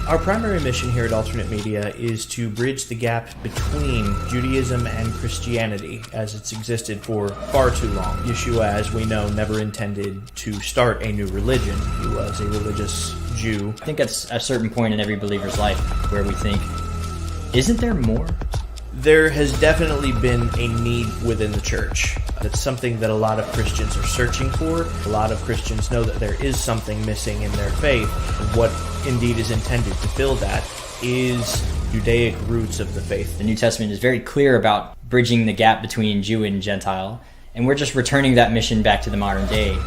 Our primary mission here at Alternate Media is to bridge the gap between Judaism and Christianity, as it's existed for far too long. Yeshua, as we know, never intended to start a new religion. He was a religious Jew. I think at a certain point in every believer's life where we think, isn't there more? There has definitely been a need within the church. That's something that a lot of Christians are searching for. A lot of Christians know that there is something missing in their faith. What indeed is intended to fill that is Judaic roots of the faith. The New Testament is very clear about bridging the gap between Jew and Gentile, and we're just returning that mission back to the modern day.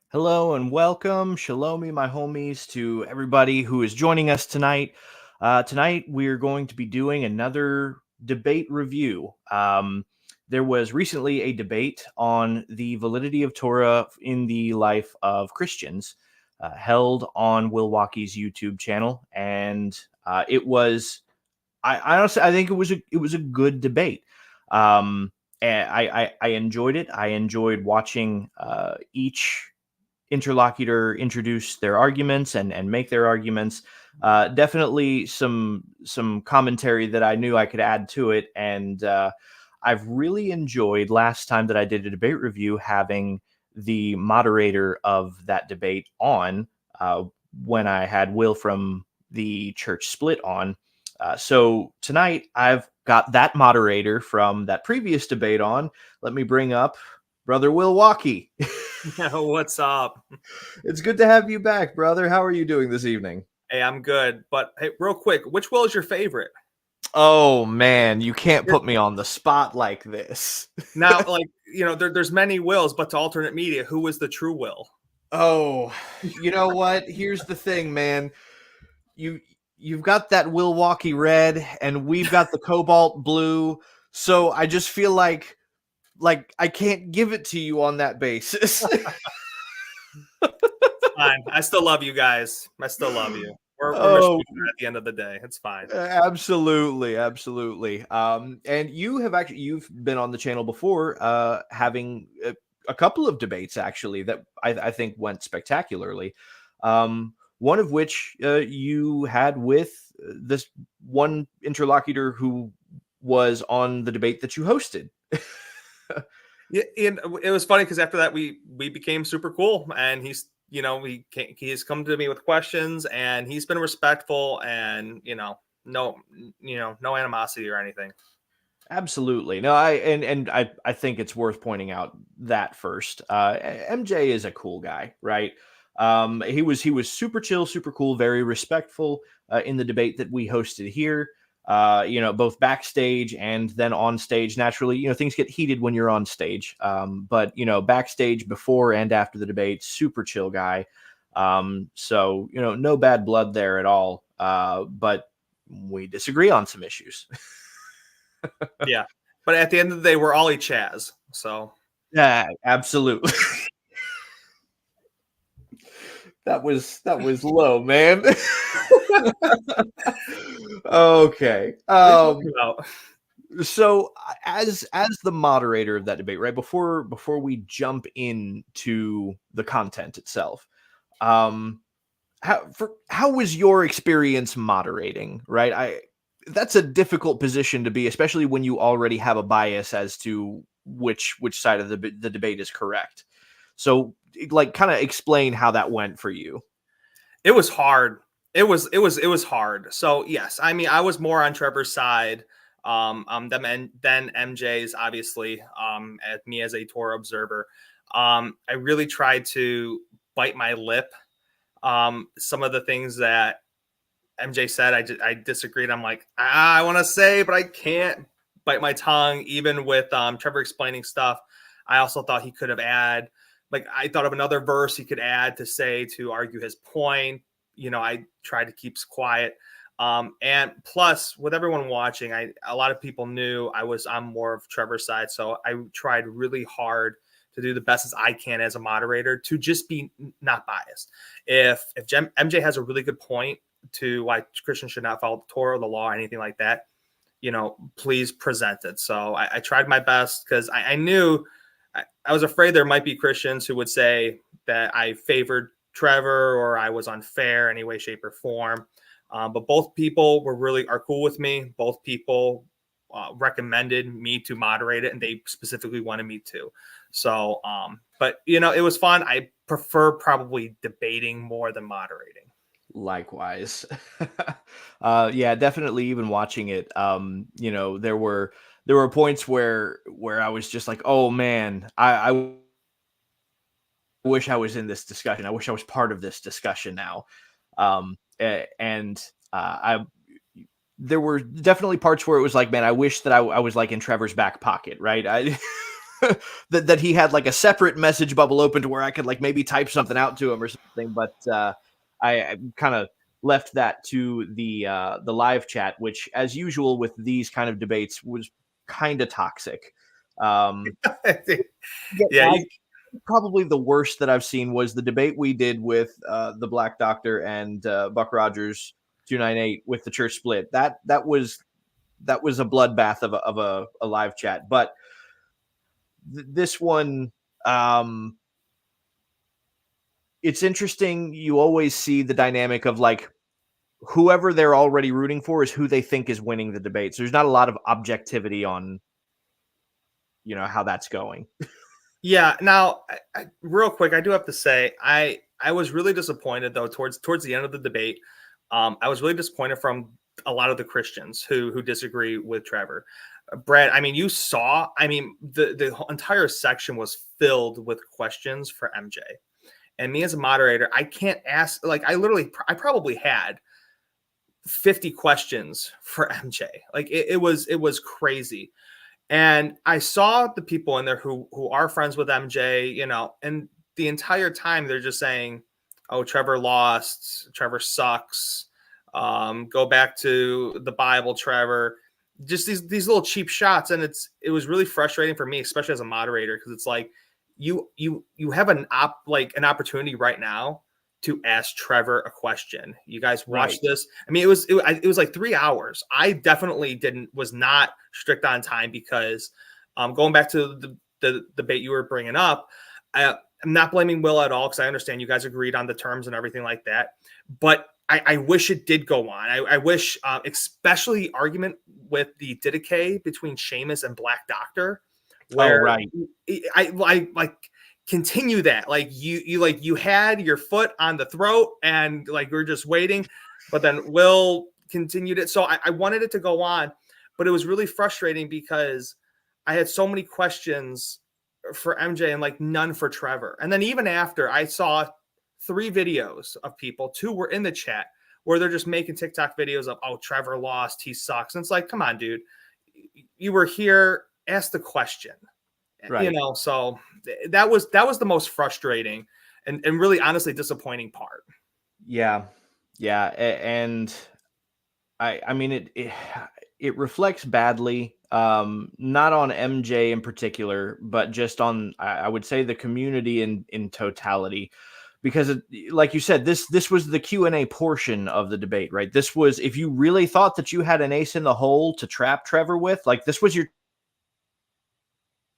Hello and welcome, shalomi, my homies, to everybody who is joining us tonight. Tonight we're going to be doing another debate review. There was recently a debate on the validity of Torah in the life of Christians held on Wilwaukee's YouTube channel, and it was, I honestly, I think it was a good debate. And I enjoyed it. I enjoyed watching each interlocutor introduce their arguments and make their arguments. Definitely some commentary that I knew I could add to it. And I've really enjoyed last time that I did a debate review having the moderator of that debate on when I had Will from the Church Split on. So tonight I've got that moderator from that previous debate on. Let me bring up Brother Wilwaukee. What's up? It's good to have you back, brother. How are you doing this evening? Hey, I'm good. But hey, real quick, which Will is your favorite? Oh, man, you can't put me on the spot like this. Now, like, there's many Wills, but to Alternate Media, who is the true Will? Oh, you know what? Here's the thing, man. You've got that Wilwaukee red, and we've got the cobalt blue. So I just feel like I can't give it to you on that basis. Fine. I still love you guys. I still love you. We're at the end of the day. It's fine. Absolutely. And you've been on the channel before, having a couple of debates actually that I think went spectacularly. One of which you had with this one interlocutor who was on the debate that you hosted. Yeah, and it was funny because after that we became super cool, and he has come to me with questions, and he's been respectful, and no animosity or anything. Absolutely. No, I think it's worth pointing out that first. MJ is a cool guy, right? He was super chill, super cool, very respectful in the debate that we hosted here. Both backstage and then on stage. Naturally, things get heated when you're on stage. But backstage before and after the debate, super chill guy. So no bad blood there at all. But we disagree on some issues. Yeah. But at the end of the day, we're all Chaz. So yeah, absolutely. That was low, man. Okay. So as the moderator of that debate, right before we jump into the content itself, how was your experience moderating? Right, that's a difficult position to be, especially when you already have a bias as to which side of the debate is correct. So, kind of explain how that went for you. It was hard. It was hard. So yes, I mean, I was more on Trevor's side than MJ's, obviously. At me as a Torah observer, I really tried to bite my lip. Some of the things that MJ said, I disagreed. I'm like, I want to say, but I can't bite my tongue. Even with Trevor explaining stuff, I also thought he could have added. Like, I thought of another verse he could add to argue his point. I tried to keep quiet. And plus, with everyone watching, a lot of people knew I was on more of Trevor's side. So I tried really hard to do the best as I can as a moderator to just be not biased. If MJ has a really good point to why Christians should not follow the Torah, the law, or anything like that, please present it. So I tried my best because I knew I was afraid there might be Christians who would say that I favored Trevor or I was unfair in any way, shape, or form. But both people are cool with me. Both people recommended me to moderate it, and they specifically wanted me to. So, but it was fun. I prefer probably debating more than moderating. Likewise. Yeah, definitely. Even watching it, there were points where I was just like, oh man, I wish I was in this discussion. I wish I was part of this discussion now. There were definitely parts where it was like, man, I wish that I was like in Trevor's back pocket, right? That he had like a separate message bubble open to where I could like maybe type something out to him or something. But I kind of left that to the live chat, which, as usual with these kind of debates, was kind of toxic. Yeah. Probably the worst that I've seen was the debate we did with the Black Doctor and Buck Rogers 298 with the church split. That was a bloodbath of a live chat. But this one, it's interesting. You always see the dynamic of like whoever they're already rooting for is who they think is winning the debates. There's not a lot of objectivity on how that's going. Yeah. Now, real quick, I do have to say I was really disappointed though towards the end of the debate. I was really disappointed from a lot of the Christians who disagree with Trevor. Brad, I mean, the entire section was filled with questions for MJ. And me as a moderator, I can't ask, like, I probably had 50 questions for MJ. Like it was crazy. And I saw the people in there who are friends with MJ, and the entire time they're just saying, oh, Trevor lost, Trevor sucks. Go back to the Bible, Trevor. Just these little cheap shots. And it was really frustrating for me, especially as a moderator, because it's like you have an opportunity right now to ask Trevor a question. You guys watch this. I mean, it was like 3 hours. I definitely was not strict on time because going back to the debate you were bringing up, I'm not blaming Will at all because I understand you guys agreed on the terms and everything like that. But I wish it did go on. I wish, especially the argument with the Didache between Seamus and Black Doctor, where I like continue that. Like you had your foot on the throat and like we're just waiting, but then Will continued it. So I wanted it to go on, but it was really frustrating because I had so many questions for MJ and like none for Trevor. And then even after, I saw 3 videos of people, 2 were in the chat where they're just making TikTok videos of, oh, Trevor lost, he sucks. And it's like, come on, dude, you were here, ask the question. Right. So that was the most frustrating and really honestly disappointing part. Yeah. And I mean, it reflects badly, not on MJ in particular, but just on, I would say, the community in totality, because like you said, this was the Q&A portion of the debate, right? This was, if you really thought that you had an ace in the hole to trap Trevor with, like this was your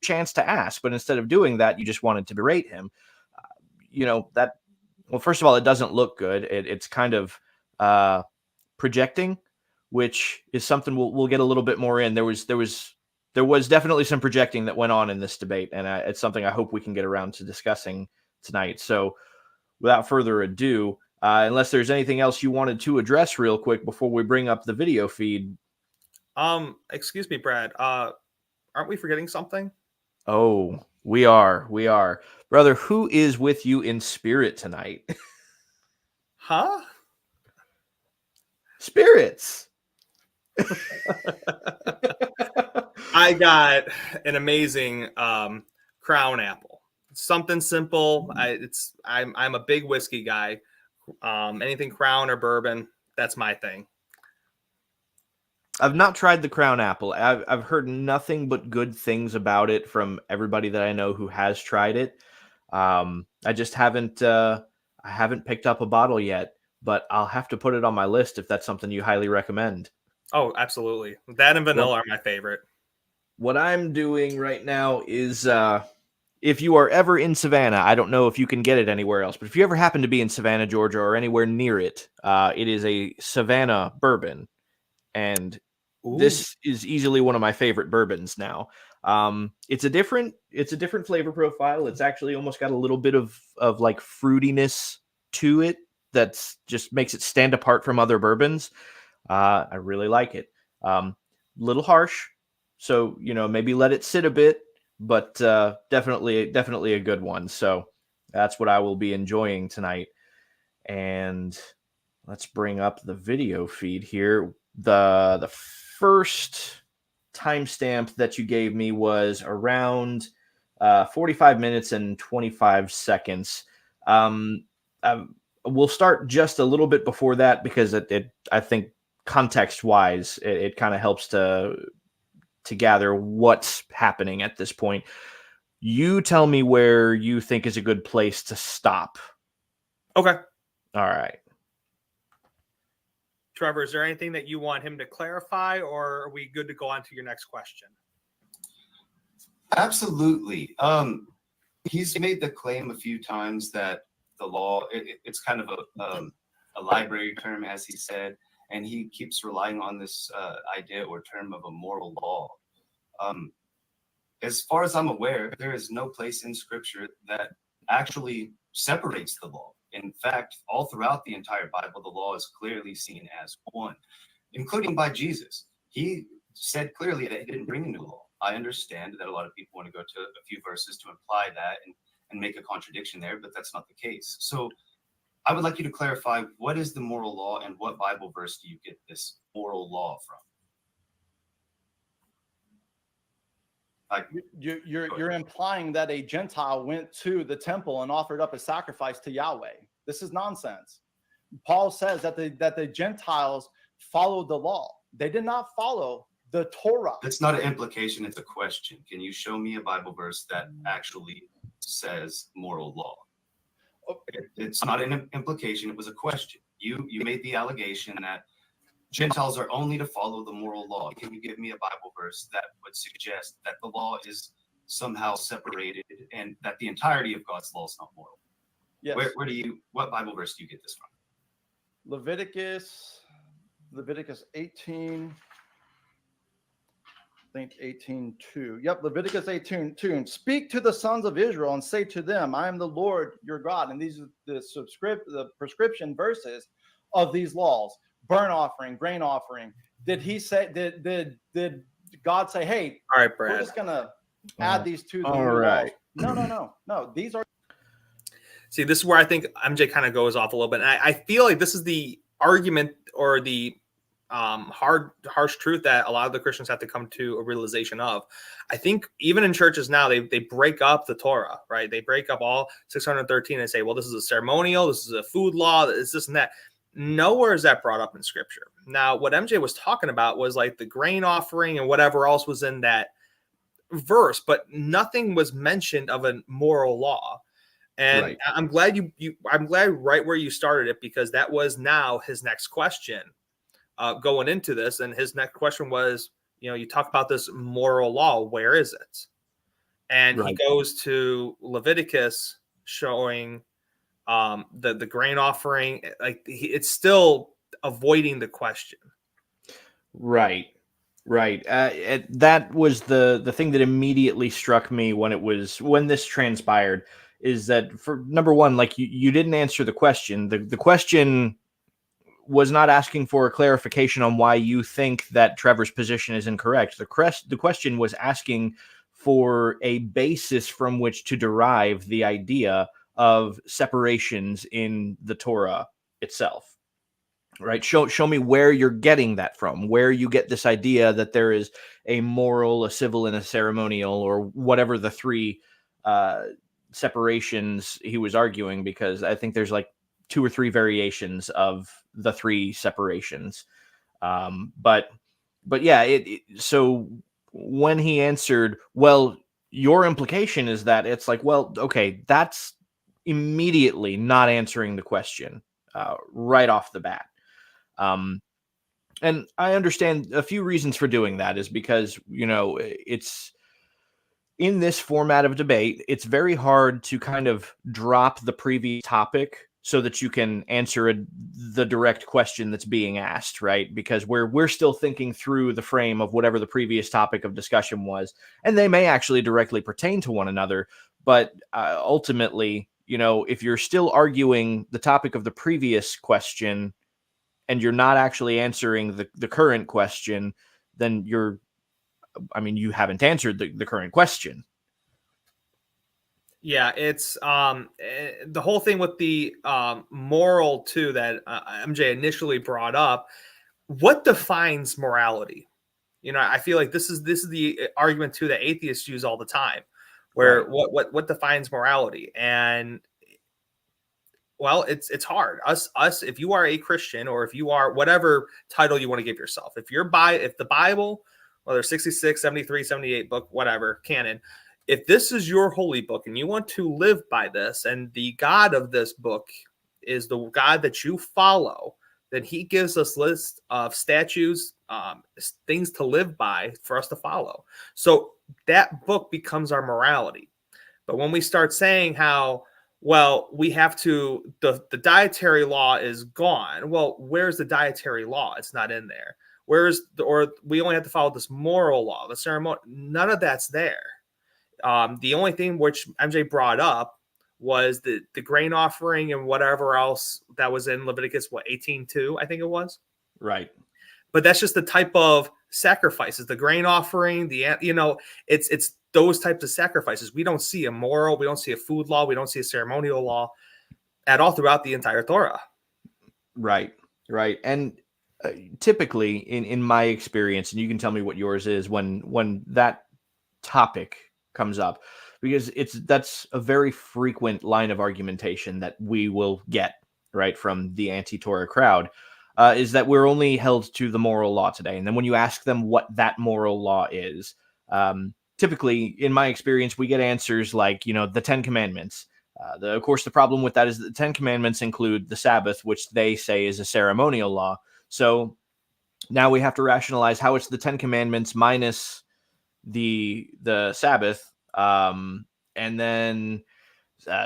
chance to ask, but instead of doing that, you just wanted to berate him. Well, first of all, it doesn't look good. It's kind of projecting, which is something we'll get a little bit more in. There was definitely some projecting that went on in this debate, and it's something I hope we can get around to discussing tonight. So without further ado, unless there's anything else you wanted to address real quick before we bring up the video feed. Excuse me, Brad. Aren't we forgetting something? Oh, we are. Brother, who is with you in spirit tonight? Huh? Spirits. I got an amazing crown apple. Something simple. I'm a big whiskey guy. Anything crown or bourbon, that's my thing. I've not tried the crown apple. I've heard nothing but good things about it from everybody that I know who has tried it. I just haven't picked up a bottle yet. but I'll have to put it on my list if that's something you highly recommend. Oh, absolutely. That and vanilla are my favorite. What I'm doing right now is, if you are ever in Savannah, I don't know if you can get it anywhere else, but if you ever happen to be in Savannah, Georgia, or anywhere near it, it is a Savannah bourbon, and this is easily one of my favorite bourbons now. It's a different flavor profile. It's actually almost got a little bit of like fruitiness to it that's just makes it stand apart from other bourbons. I really like it. Little harsh, so maybe let it sit a bit, but definitely a good one. So that's what I will be enjoying tonight. And let's bring up the video feed here. The first timestamp that you gave me was around 45 minutes and 25 seconds. We'll start just a little bit before that because I think context-wise, it kind of helps to gather what's happening at this point. You tell me where you think is a good place to stop. Okay. All right. Trevor, is there anything that you want him to clarify, or are we good to go on to your next question? Absolutely. He's made the claim a few times that the law, it's kind of a library term, as he said, and he keeps relying on this idea or term of a moral law. As far as I'm aware, there is no place in Scripture that actually separates the law. In fact, all throughout the entire Bible, the law is clearly seen as one, including by Jesus. He said clearly that he didn't bring a new law. I understand that a lot of people want to go to a few verses to imply that and make a contradiction there, but that's not the case. So I would like you to clarify, what is the moral law and what Bible verse do you get this moral law from? You're implying that a Gentile went to the temple and offered up a sacrifice to Yahweh. This is nonsense. Paul says that the Gentiles followed the law. They did not follow the Torah. It's not an implication, it's a question. Can you show me a Bible verse that actually says moral law? It's not an implication, it was a question. You made the allegation that Gentiles are only to follow the moral law. Can you give me a Bible verse that would suggest that the law is somehow separated and that the entirety of God's law is not moral? Yes. What Bible verse do you get this from? Leviticus 18. I think 18:2. Yep, Leviticus 18:2. Speak to the sons of Israel and say to them, I am the Lord your God. And these are the prescription verses of these laws. Burnt offering, grain offering. Did he say? Did God say, "Hey, all right, Brad, we're just gonna add these to the all right"? Laws? No. These are. See, this is where I think MJ kind of goes off a little bit. And I feel like this is the argument or the harsh truth that a lot of the Christians have to come to a realization of. I think even in churches now, they break up the Torah, right? They break up all 613 and say, well, this is a ceremonial, this is a food law, it's this and that. Nowhere is that brought up in Scripture. Now, what MJ was talking about was like the grain offering and whatever else was in that verse, but nothing was mentioned of a moral law. And right. I'm glad I'm glad right where you started it, because that was now his next question going into this. And his next question was, you talk about this moral law, where is it? And right. He goes to Leviticus showing the grain offering, like it's still avoiding the question. Right. That was the thing that immediately struck me when this transpired, is that, for number one, like you didn't answer the question. The question was not asking for a clarification on why you think that Trevor's position is incorrect. The question was asking for a basis from which to derive the idea of separations in the Torah itself, right? Show me where you're getting that from, where you get this idea that there is a moral, a civil, and a ceremonial, or whatever the three separations he was arguing, because I think there's like 2 or 3 variations of the 3 separations. But yeah, so when he answered, well, your implication is that, it's like, well, okay, that's immediately not answering the question. right off the bat. And I understand a few reasons for doing that is because, it's in this format of debate, it's very hard to kind of drop the previous topic so that you can answer the direct question that's being asked, right? Because we're still thinking through the frame of whatever the previous topic of discussion was, and they may actually directly pertain to one another. But ultimately, if you're still arguing the topic of the previous question and you're not actually answering the current question, then you haven't answered the current question. Yeah, it's the whole thing with the moral too that MJ initially brought up. What defines morality? I feel like this is the argument too that atheists use all the time, where Right. what defines morality? And well, it's hard. Us, if you are a Christian or if you are whatever title you want to give yourself, if the Bible, whether 66, 73, 78 book, whatever, canon, if this is your holy book and you want to live by this, and the God of this book is the God that you follow, then he gives us lists of statutes, things to live by for us to follow. So that book becomes our morality. But when we start saying how, well, we have to, the dietary law is gone. Well, where's the dietary law? It's not in there. Or we only have to follow this moral law, the ceremony. None of that's there. The only thing which MJ brought up was the grain offering and whatever else that was in Leviticus, 18:2, I think it was. Right. But that's just the type of sacrifices, the grain offering, it's those types of sacrifices. We don't see a moral, we don't see a food law, we don't see a ceremonial law at all throughout the entire Torah. Right. And typically in my experience, and you can tell me what yours is when that topic comes up, because that's a very frequent line of argumentation that we will get right from the anti-Torah crowd, is that we're only held to the moral law today. And then when you ask them what that moral law is, typically in my experience, we get answers like, the 10 Commandments. Of course, the problem with that is that the 10 Commandments include the Sabbath, which they say is a ceremonial law. So now we have to rationalize how it's the 10 Commandments minus the Sabbath, and then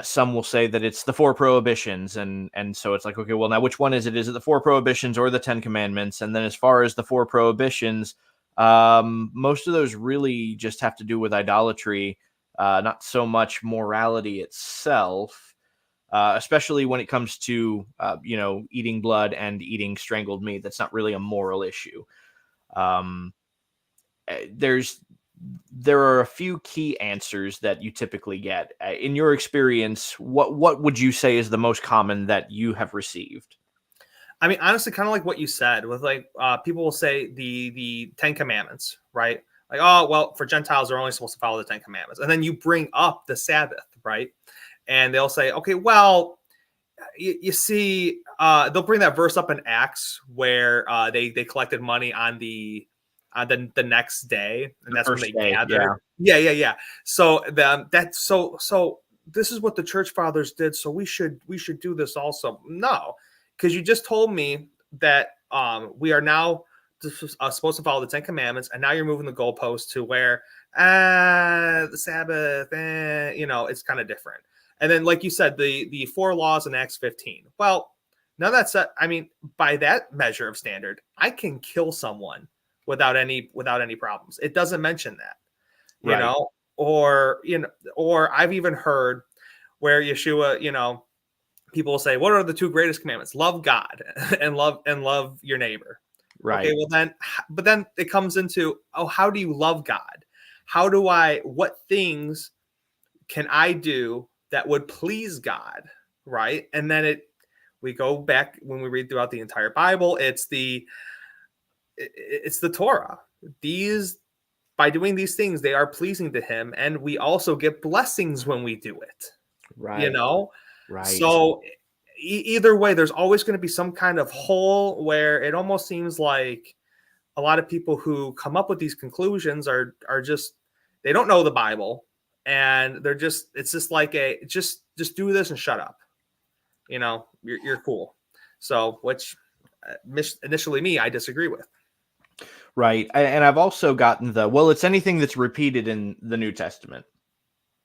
some will say that it's the 4 prohibitions, and so it's like, okay, well, now which one is it? Is it the 4 prohibitions or the 10 Commandments? And then as far as the 4 prohibitions, most of those really just have to do with idolatry, not so much morality itself, especially when it comes to eating blood and eating strangled meat. That's not really a moral issue. There are a few key answers that you typically get. In your experience, what would you say is the most common that you have received? I mean, honestly, kind of like what you said, with people will say the 10 Commandments, right? Like, oh, well, for Gentiles, they're only supposed to follow the 10 Commandments. And then you bring up the Sabbath, right? And they'll say, okay, well, you see, they'll bring that verse up in Acts where they collected money on the next day, and that's when they gathered. Yeah. So that's so this is what the church fathers did. So we should do this also. No, because you just told me that we are now supposed to follow the 10 Commandments, and now you're moving the goalpost to where the Sabbath, it's kind of different. And then, like you said, the 4 laws in Acts 15. Well, now that's I mean, by that measure of standard, I can kill someone without any problems. It doesn't mention that, Right. or I've even heard where Yeshua, people will say, what are the 2 greatest commandments? Love God and love your neighbor. Right. Okay, well but then it comes into, how do you love God? What things can I do that would please God? Right. And then we go back when we read throughout the entire Bible, it's the Torah. By doing these things, they are pleasing to him, and we also get blessings when we do it. Right. Right. So either way, there's always going to be some kind of hole where it almost seems like a lot of people who come up with these conclusions are just, they don't know the Bible, and it's just like just do this and shut up. You're cool. So, which initially I disagree with. Right. And I've also gotten it's anything that's repeated in the New Testament.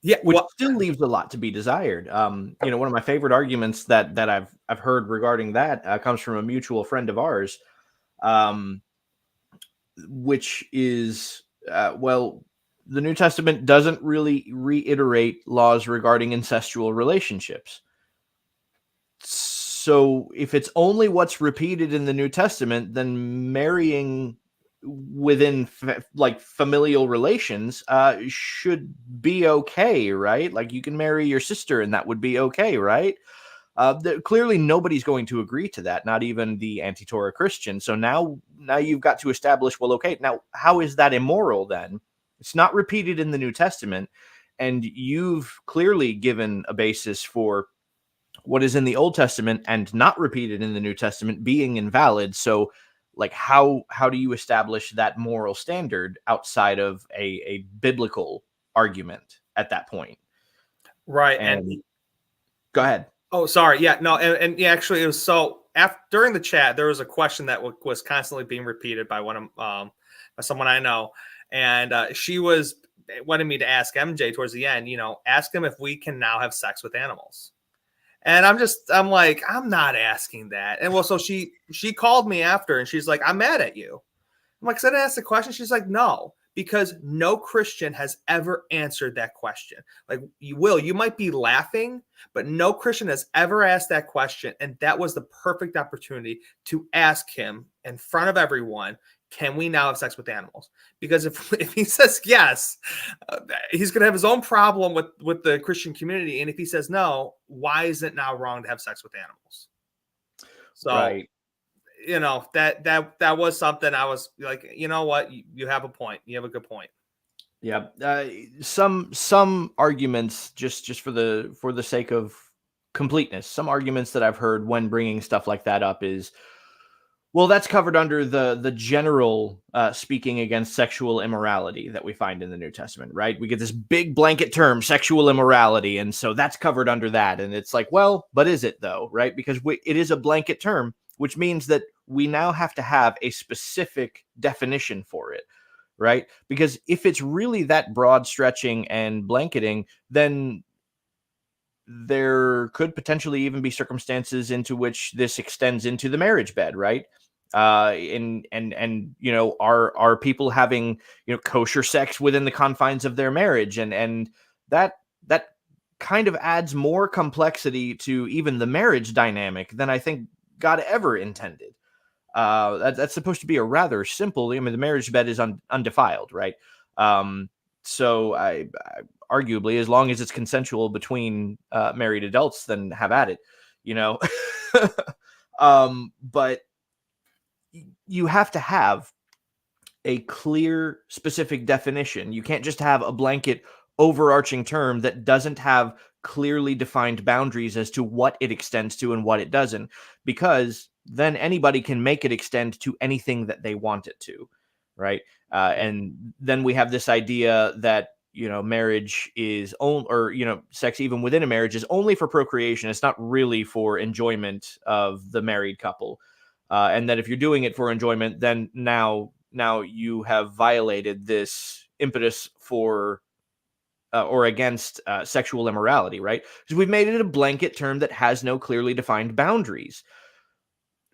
Yeah, which still leaves a lot to be desired. One of my favorite arguments that I've heard regarding that comes from a mutual friend of ours, which is the New Testament doesn't really reiterate laws regarding incestual relationships. So if it's only what's repeated in the New Testament, then marrying within familial relations should be okay, right? Like you can marry your sister and that would be okay, right? Clearly nobody's going to agree to that, not even the anti-Torah Christian. So now you've got to establish, well, okay, now how is that immoral then? It's not repeated in the New Testament, and you've clearly given a basis for what is in the Old Testament and not repeated in the New Testament being invalid. So like how do you establish that moral standard outside of a biblical argument at that point? Right. And go ahead. Oh, sorry. Yeah, no. And yeah, actually it was so during the chat, there was a question that was constantly being repeated by by someone I know. And she was wanting me to ask MJ towards the end, ask him if we can now have sex with animals. And I'm like, I'm not asking that. And well, so she called me after and she's like, I'm mad at you. I'm like, 'cause I didn't ask the question. She's like, no, because no Christian has ever answered that question. Like, you might be laughing, but no Christian has ever asked that question. And that was the perfect opportunity to ask him in front of everyone, can we now have sex with animals? Because if he says yes, he's going to have his own problem with the Christian community. And if he says no, why is it now wrong to have sex with animals? So, right. that was something I was like, you know what? You have a point. You have a good point. Yeah. Some arguments, just for the sake of completeness, some arguments that I've heard when bringing stuff like that up is, well, that's covered under the general speaking against sexual immorality that we find in the New Testament, right? We get this big blanket term, sexual immorality, and so that's covered under that. And it's like, well, but is it though, right? Because it is a blanket term, which means that we now have to have a specific definition for it, right? Because if it's really that broad stretching and blanketing, then there could potentially even be circumstances into which this extends into the marriage bed, right? And are people having kosher sex within the confines of their marriage, and that kind of adds more complexity to even the marriage dynamic than I think God ever intended. That's supposed to be a rather simple. I mean, the marriage bed is undefiled, right? So I arguably, as long as it's consensual between married adults, then have at it, but you have to have a clear, specific definition. You can't just have a blanket overarching term that doesn't have clearly defined boundaries as to what it extends to and what it doesn't, because then anybody can make it extend to anything that they want it to, right? And then we have this idea that marriage is only, or sex even within a marriage is only for procreation. It's not really for enjoyment of the married couple. And that if you're doing it for enjoyment, then now you have violated this impetus for or against sexual immorality, right? Because we've made it a blanket term that has no clearly defined boundaries.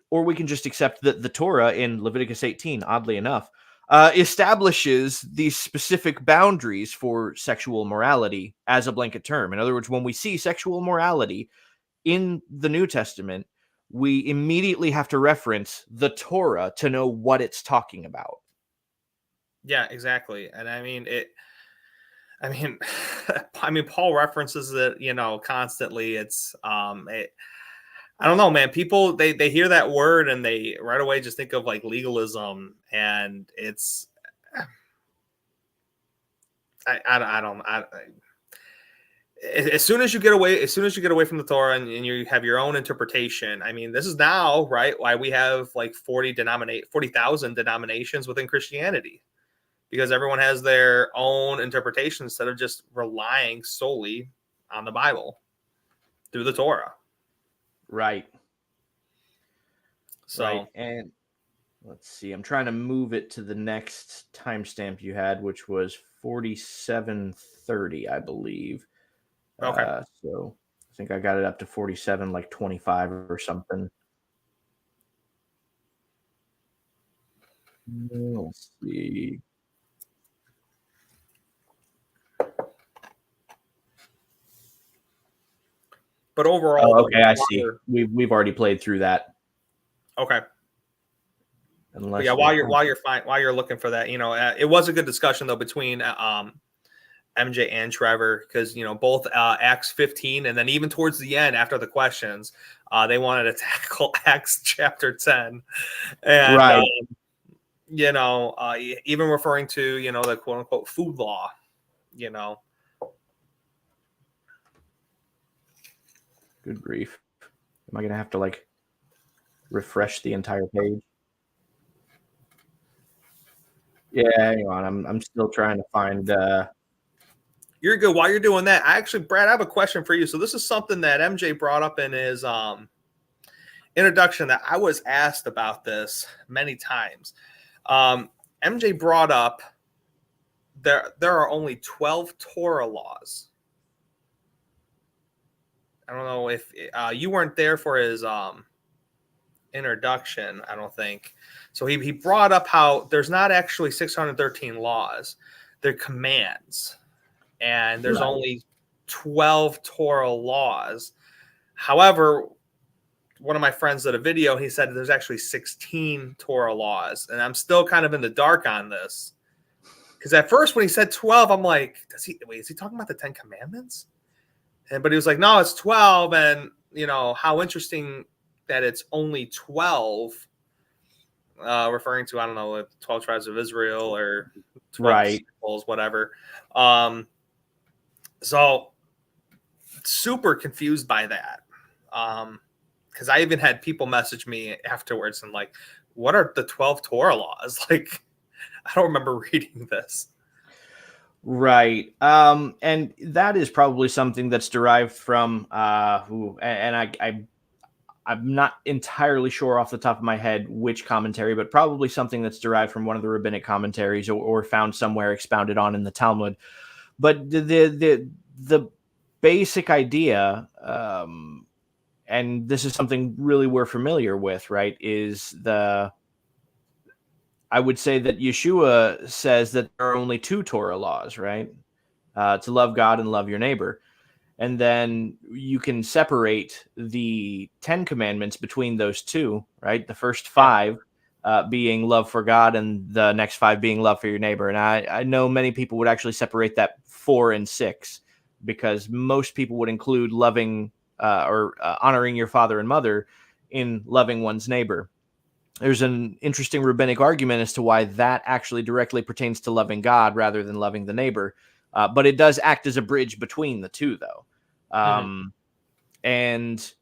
Or we can just accept that the Torah in Leviticus 18, oddly enough, establishes these specific boundaries for sexual morality as a blanket term. In other words, when we see sexual morality in the New Testament, we immediately have to reference the Torah to know what it's talking about. Yeah, exactly. And Paul references it, constantly. It's, I don't know, man. People, they hear that word and they right away just think of like legalism, and it's, as soon as you get away from the Torah and you have your own interpretation. I mean, this is now, right, why we have like 40,000 denominations within Christianity, because everyone has their own interpretation instead of just relying solely on the Bible through the Torah. Right. So, right. And let's see, I'm trying to move it to the next timestamp you had, which was 47:30, I believe. okay. So I think I got it up to 47, like 25 or something. Let's see. But overall, Oh, okay, I see. We've already played through that. Okay. But Unless yeah, while you're looking for that, it was a good discussion though between MJ and Trevor, because both Acts 15, and then even towards the end after the questions, they wanted to tackle Acts chapter 10, and right. even referring to the quote unquote food law. Good grief. Am I gonna have to like refresh the entire page? Yeah, hang on. I'm still trying to find You're good. While you're doing that, Brad, I have a question for you. So this is something that MJ brought up in his introduction that I was asked about this many times. MJ brought up there are only 12 Torah laws. I don't know if you weren't there for his introduction, I don't think. So he brought up how there's not actually 613 laws. They're commands. And there's only 12 Torah laws. However, one of my friends did a video. He said there's actually 16 Torah laws. And I'm still kind of in the dark on this. Because at first when he said 12, I'm like, is he talking about the 10 Commandments? But he was like, no, it's 12. And, how interesting that it's only 12, referring to, I don't know, 12 tribes of Israel or 12 disciples, whatever. So super confused by that. Because I even had people message me afterwards and like, what are the 12 Torah laws? Like, I don't remember reading this. Right. And that is probably something that's derived from I'm not entirely sure off the top of my head which commentary, but probably something that's derived from one of the rabbinic commentaries or found somewhere expounded on in the Talmud. But the basic idea, and this is something really we're familiar with, right, is I would say that Yeshua says that there are only 2 Torah laws, right? To love God and love your neighbor. And then you can separate the 10 commandments between those 2, right? The first 5 being love for God and the next 5 being love for your neighbor. And I know many people would actually separate that 4 and 6 because most people would include loving or honoring your father and mother in loving one's neighbor. There's an interesting rabbinic argument as to why that actually directly pertains to loving God rather than loving the neighbor. But it does act as a bridge between the 2, though. And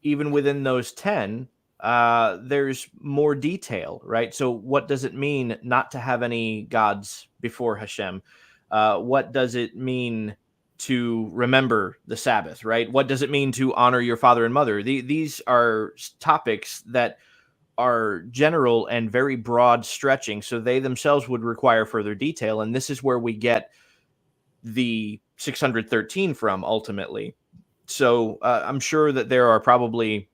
even within those 10, there's more detail, right? So what does it mean not to have any gods before Hashem? What does it mean to remember the Sabbath, right? What does it mean to honor your father and mother? These are topics that are general and very broad stretching, so they themselves would require further detail. And this is where we get the 613 from ultimately. So I'm sure that there are probably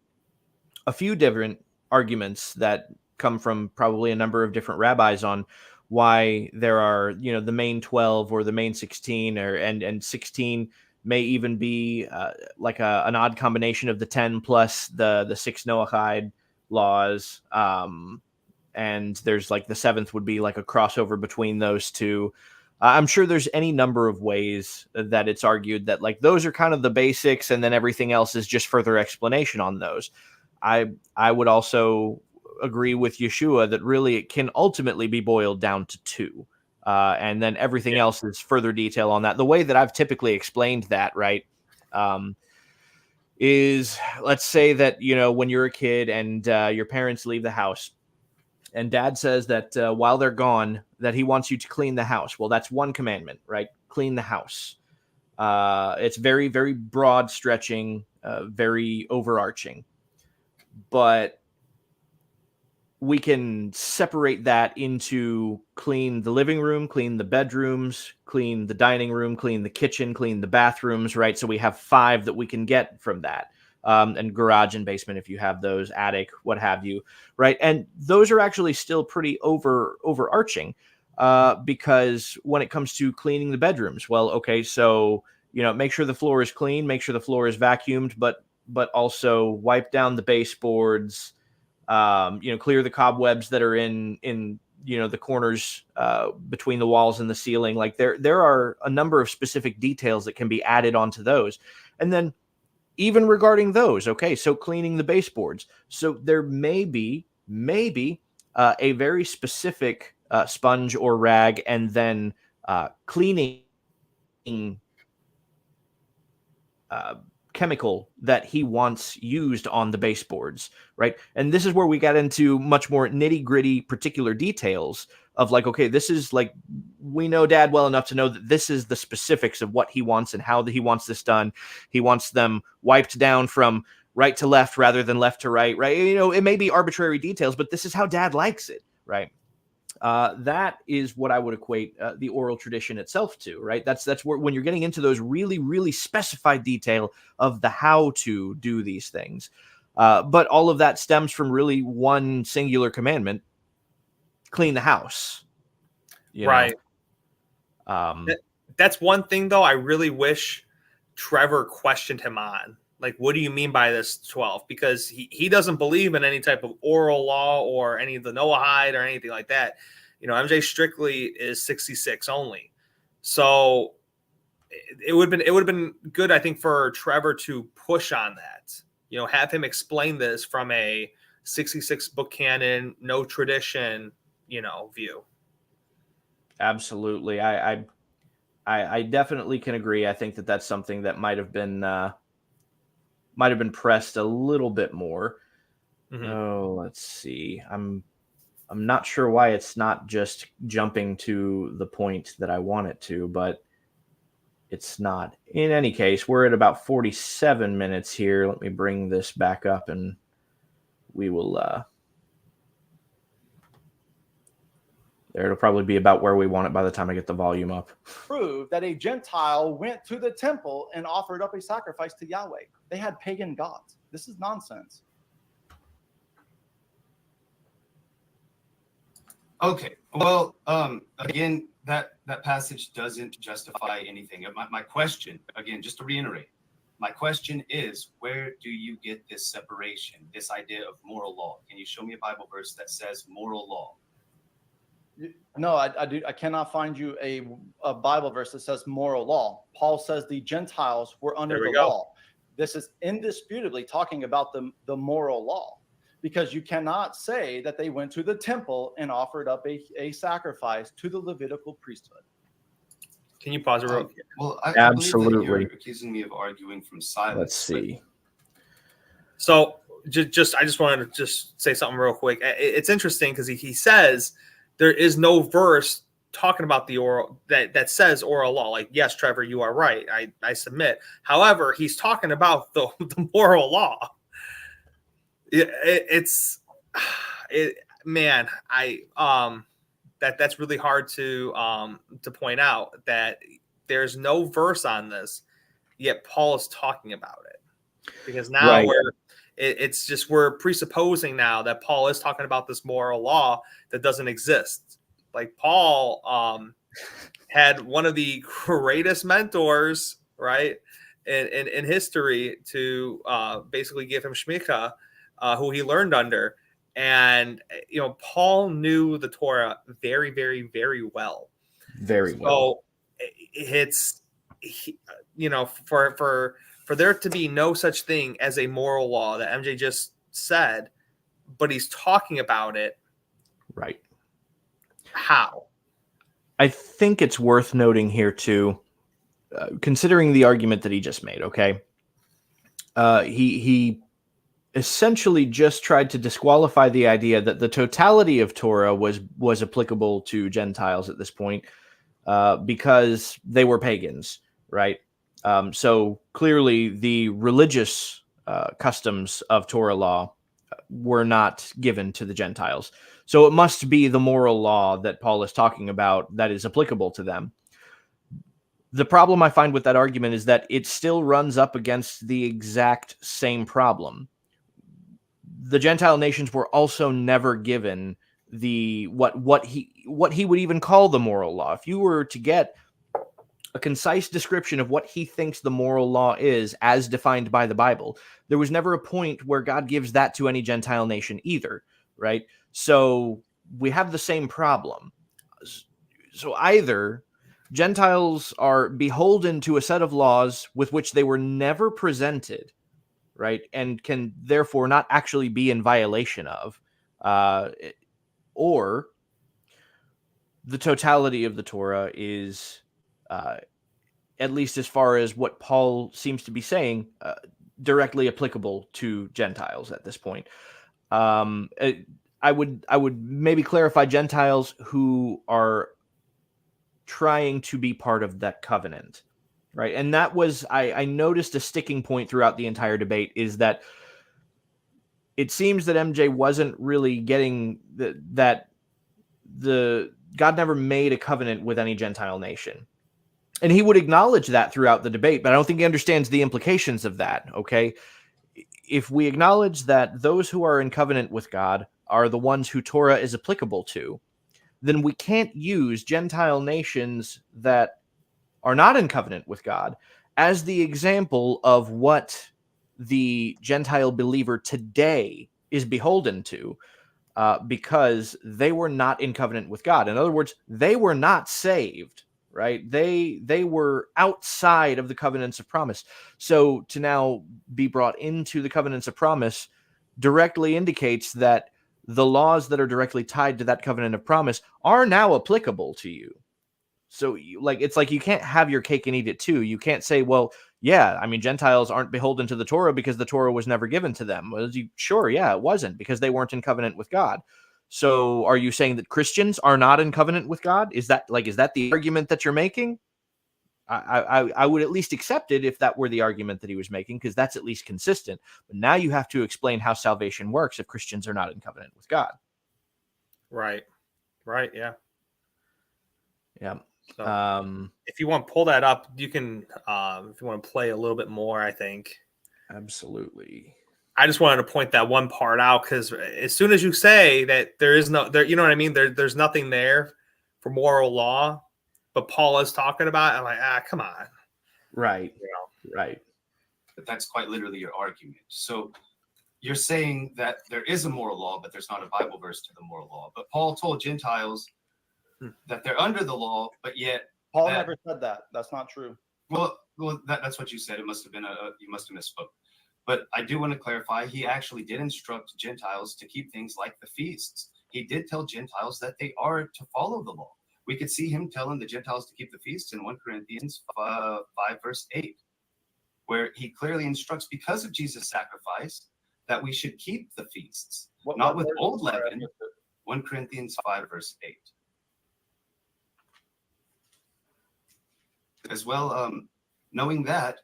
a few different arguments that come from probably a number of different rabbis on why there are, the main 12 or the main 16 and 16 may even be like an odd combination of the 10 plus the 6 Noahide laws, and there's like the 7th would be like a crossover between those 2. I'm sure there's any number of ways that it's argued that like those are kind of the basics and then everything else is just further explanation on those. I would also agree with Yeshua that really it can ultimately be boiled down to 2, and then everything else is further detail on that. The way that I've typically explained that, right, is let's say that, when you're a kid and your parents leave the house and dad says that while they're gone that he wants you to clean the house. Well, that's one commandment, right? Clean the house. It's very, very broad stretching, very overarching. But we can separate that into clean the living room, clean the bedrooms, clean the dining room, clean the kitchen, clean the bathrooms, right? So we have 5 that we can get from that. And garage and basement, if you have those, attic, what have you, right? And those are actually still pretty overarching, because when it comes to cleaning the bedrooms, well, okay, so, make sure the floor is clean, make sure the floor is vacuumed, but also wipe down the baseboards, clear the cobwebs that are in the corners between the walls and the ceiling. Like there are a number of specific details that can be added onto those. And then even regarding those, okay, so cleaning the baseboards. So there may be a very specific sponge or rag, and then cleaning chemical that he wants used on the baseboards, right? And this is where we got into much more nitty-gritty particular details of like, okay, this is like, we know Dad well enough to know that this is the specifics of what he wants and how he wants this done. He wants them wiped down from right to left rather than left to right, right? It may be arbitrary details, but this is how Dad likes it, right? That is what I would equate the oral tradition itself to, right? That's where, when you're getting into those really, really specified detail of the how to do these things. But all of that stems from really one singular commandment: clean the house. Right. That's one thing, though, I really wish Trevor questioned him on. Like, what do you mean by this 12? Because he doesn't believe in any type of oral law or any of the Noahide or anything like that. MJ strictly is 66 only. So it would have been good, I think, for Trevor to push on that. Have him explain this from a 66 book canon, no tradition, view. Absolutely. I definitely can agree. I think that that's something that might have been pressed a little bit more. Mm-hmm. Oh, let's see. I'm not sure why it's not just jumping to the point that I want it to, but it's not. In any case, we're at about 47 minutes here. Let me bring this back up and we will there, it'll probably be about where we want it by the time I get the volume up. Prove that a Gentile went to the temple and offered up a sacrifice to Yahweh. They had pagan gods. This is nonsense. Okay. Well, again, that passage doesn't justify anything. My question, again, just to reiterate, my question is, where do you get this separation, this idea of moral law? Can you show me a Bible verse that says moral law? No, I cannot find you a Bible verse that says moral law. Paul says the Gentiles were under the law. This is indisputably talking about the moral law, because you cannot say that they went to the temple and offered up a sacrifice to the Levitical priesthood. Can you pause it real quick? Well, I absolutely. believe that you're accusing me of arguing from silence. Let's see. So I just wanted to just say something real quick. It's interesting because he says there is no verse talking about the oral that says oral law. Like, yes, Trevor, you are right. I submit. However, he's talking about the moral law. That's really hard to point out, that there's no verse on this, yet Paul is talking about it, because now we're presupposing now that Paul is talking about this moral law that doesn't exist. Like, Paul had one of the greatest mentors, right, in history to basically give him shmicha, who he learned under. And, Paul knew the Torah very, very, very well. Very well. So it's, for there to be no such thing as a moral law that MJ just said, but he's talking about it. Right. How? I think it's worth noting here too, considering the argument that he just made. Okay. He essentially just tried to disqualify the idea that the totality of Torah was applicable to Gentiles at this point, because they were pagans, right? So clearly the religious customs of Torah law were not given to the Gentiles. So it must be the moral law that Paul is talking about that is applicable to them. The problem I find with that argument is that it still runs up against the exact same problem. The Gentile nations were also never given the what he would even call the moral law. If you were to get a concise description of what he thinks the moral law is as defined by the Bible, there was never a point where God gives that to any Gentile nation either, right? So we have the same problem. So either Gentiles are beholden to a set of laws with which they were never presented, right, and can therefore not actually be in violation of, or the totality of the Torah is, at least as far as what Paul seems to be saying, directly applicable to Gentiles at this point. I would maybe clarify Gentiles who are trying to be part of that covenant, right? And that was, I noticed a sticking point throughout the entire debate is that it seems that MJ wasn't really getting that God never made a covenant with any Gentile nation. And he would acknowledge that throughout the debate, but I don't think he understands the implications of that, okay? If we acknowledge that those who are in covenant with God are the ones who Torah is applicable to, then we can't use Gentile nations that are not in covenant with God as the example of what the Gentile believer today is beholden to, because they were not in covenant with God. In other words, they were not saved, right? They were outside of the covenants of promise. So to now be brought into the covenants of promise directly indicates that the laws that are directly tied to that covenant of promise are now applicable to you. So it's like you can't have your cake and eat it too. You can't say, well, yeah, I mean, Gentiles aren't beholden to the Torah because the Torah was never given to them. Well, sure, yeah, it wasn't, because they weren't in covenant with God. So are you saying that Christians are not in covenant with God? Is that the argument that you're making? I would at least accept it if that were the argument that he was making, because that's at least consistent. But now you have to explain how salvation works if Christians are not in covenant with God. Right. Yeah. Yeah. So, if you want to pull that up, you can, if you want to play a little bit more, I think. Absolutely. I just wanted to point that one part out, because as soon as you say that there is no, there, you know what I mean? There's nothing there for moral law, but Paul is talking about it, I'm like, come on. Right. You know? Right. But that's quite literally your argument. So you're saying that there is a moral law, but there's not a Bible verse to the moral law. But Paul told Gentiles that they're under the law, but yet Paul never said that. That's not true. Well, that's what you said. It must have been you must have misspoke. But I do want to clarify, he actually did instruct Gentiles to keep things like the feasts. He did tell Gentiles that they are to follow the law. We could see him telling the Gentiles to keep the feasts in 1 Corinthians 5, verse 8, where he clearly instructs, because of Jesus' sacrifice, that we should keep the feasts, not with old leaven. 1 Corinthians 5, verse 8. As well, knowing that,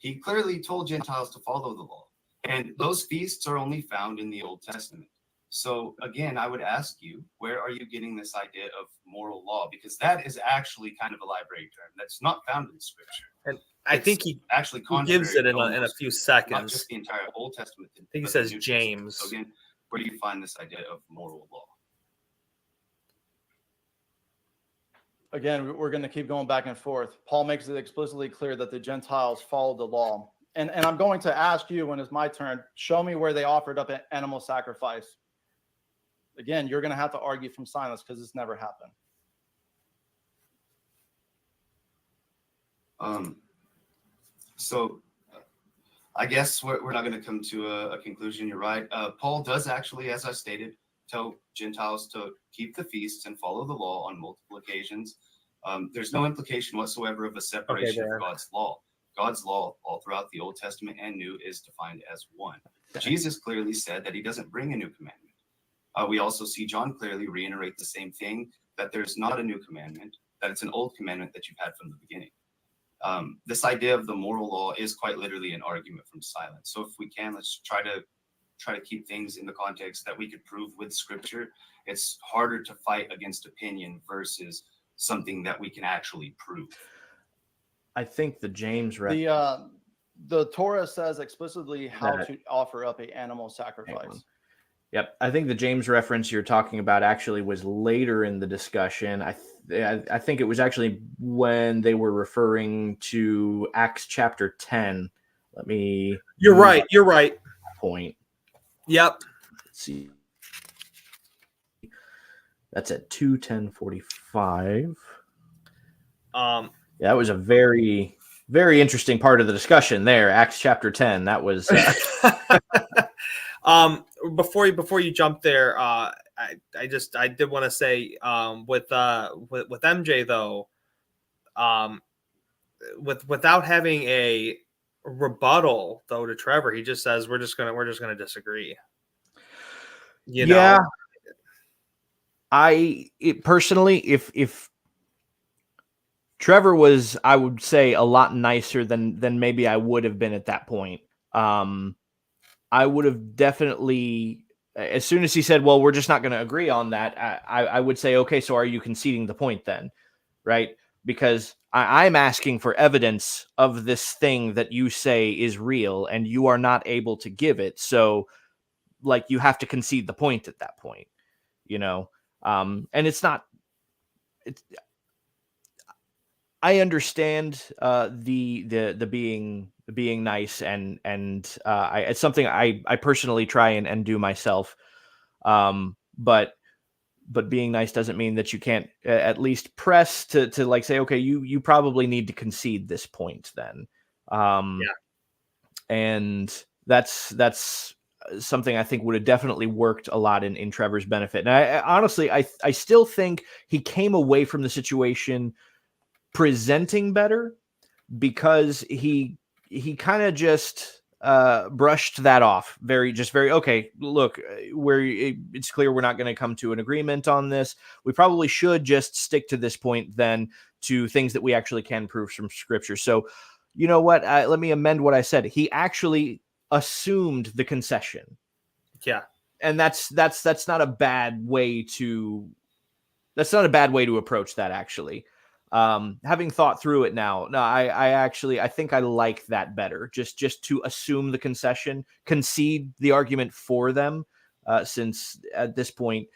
he clearly told Gentiles to follow the law. And those feasts are only found in the Old Testament. So again, I would ask you, where are you getting this idea of moral law? Because that is actually kind of a library term that's not found in Scripture. And I think he actually gives it in a few seconds. Not just the entire Old Testament. I think he says James. So again, where do you find this idea of moral law? Again, we're going to keep going back and forth. Paul makes it explicitly clear that the Gentiles follow the law. And I'm going to ask you, when it's my turn, show me where they offered up an animal sacrifice. Again, you're going to have to argue from silence, because it's never happened. So I guess we're not going to come to a conclusion. You're right. Paul does actually, as I stated, tell Gentiles to keep the feasts and follow the law on multiple occasions. There's no implication whatsoever of a separation of God's law. God's law, all throughout the Old Testament and New, is defined as one. Jesus clearly said that he doesn't bring a new commandment. We also see John clearly reiterate the same thing, that there's not a new commandment, that it's an old commandment that you've had from the beginning. This idea of the moral law is quite literally an argument from silence. So if we can, let's try to try to keep things in the context that we could prove with scripture, it's harder to fight against opinion versus something that we can actually prove. I think the James The Torah says explicitly how to offer up an animal sacrifice. Yep, I think the James reference you're talking about actually was later in the discussion. I think it was actually when they were referring to Acts chapter 10. Let me. You're right. You're right. Point. Yep. Let's see. That's at 2:10:45. Yeah, that was a very, very interesting part of the discussion there. Acts chapter 10. That was. Before you jump there, I did want to say with MJ though, without having a rebuttal though to Trevor, he just says we're just gonna disagree. You know? Personally, if Trevor was, I would say, a lot nicer than maybe I would have been at that point. I would have definitely, as soon as he said, well, we're just not going to agree on that, I would say, okay, so are you conceding the point then? Right? Because I'm asking for evidence of this thing that you say is real and you are not able to give it. So, like, you have to concede the point at that point, you know? And it's not, I understand the being nice and it's something I personally try and do myself. But being nice doesn't mean that you can't at least press to like say, okay, you probably need to concede this point then. And that's something I think would have definitely worked a lot in Trevor's benefit. And I honestly, I still think he came away from the situation presenting better because he kind of just brushed that off very okay, look, it's clear we're not going to come to an agreement on this. We probably should just stick to this point then to things that we actually can prove from scripture. So you know what, let me amend what I said. He actually assumed the concession. Yeah. And that's not a bad way to approach that, actually. Having thought through it now, no, I think I like that better. Just to assume the concession, concede the argument for them, since at this point,